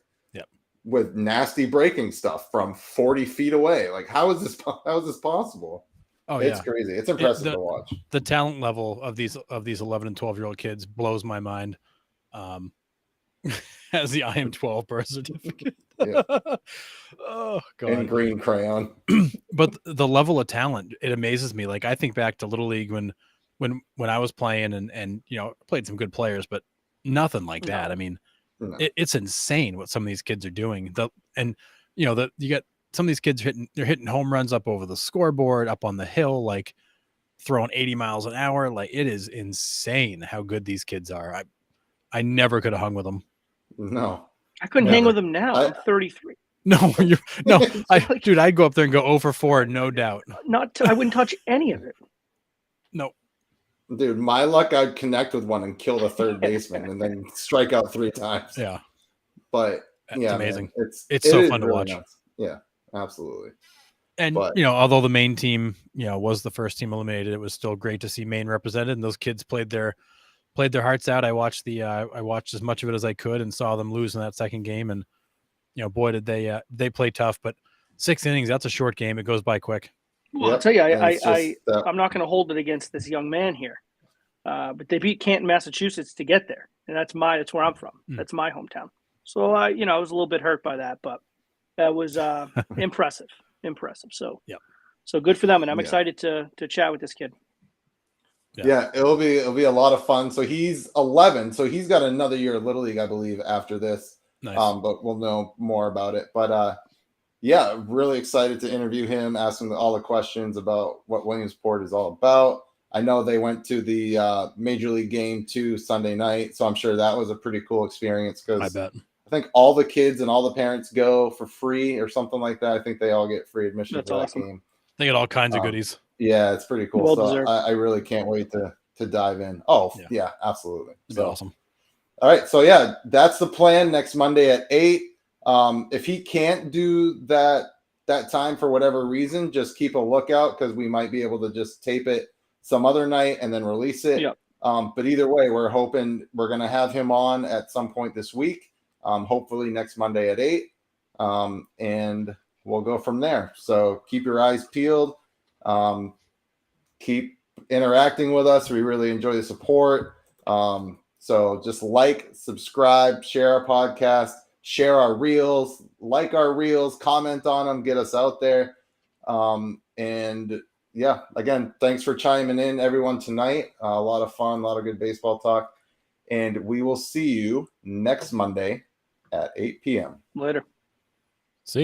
with nasty breaking stuff from 40 feet away. Like, how is this possible? Oh It's yeah, crazy. It's impressive to watch. the talent level of these 11 and 12-year-old kids blows my mind. As the I am 12 birth certificate. Yeah. Oh In god. green crayon. But the level of talent, it amazes me. Like I think back to Little League when I was playing and played some good players, but nothing like that. No. I mean, No. it's insane what some of these kids are doing. You got some of these kids they're hitting home runs up over the scoreboard, up on the hill, like throwing 80 miles an hour. Like it is insane how good these kids are. I never could have hung with them. No. I couldn't hang with them now. I'm 33. No, dude, I'd go up there and go 0 for 4, no doubt. I wouldn't touch any of it. No. Dude, my luck, I'd connect with one and kill the third baseman and then strike out 3 times. Yeah. But It's amazing. Man, it's it so is fun to really watch. nuts. Yeah, absolutely. And although the Maine team, was the first team eliminated, it was still great to see Maine represented, and those kids played their hearts out. I watched as much of it as I could and saw them lose in that second game, and boy did they play tough. But 6 innings, that's a short game. It goes by quick. Well, I'll tell you, I'm not going to hold it against this young man here, but they beat Canton, Massachusetts to get there, and that's where I'm from. That's my hometown. So I was a little bit hurt by that, but that was impressive. So yeah, so good for them, and I'm excited to chat with this kid. Yeah, it'll be a lot of fun. So he's 11, so he's got another year of Little League, I believe, after this. Nice. But we'll know more about it. But yeah, really excited to interview him, ask him all the questions about what Williamsport is all about. I know they went to the Major League game too Sunday night, so I'm sure that was a pretty cool experience because I bet. I think all the kids and all the parents go for free or something like that. I think they all get free admission That's to that awesome. game. They get all kinds of goodies. Yeah, it's pretty cool. Well so deserved. I really can't wait to dive in. Oh, yeah absolutely. So awesome. All right, so yeah, that's the plan next Monday at 8. If he can't do that time for whatever reason, just keep a lookout because we might be able to just tape it some other night and then release it. Yep. But either way, we're hoping we're going to have him on at some point this week, hopefully next Monday at 8, and we'll go from there. So keep your eyes peeled. Keep interacting with us. We really enjoy the support. So just like, subscribe, share our podcast, share our reels, like our reels, comment on them, get us out there. And yeah, again, thanks for chiming in, everyone, tonight. A lot of fun, a lot of good baseball talk. And we will see you next Monday at 8 p.m. Later.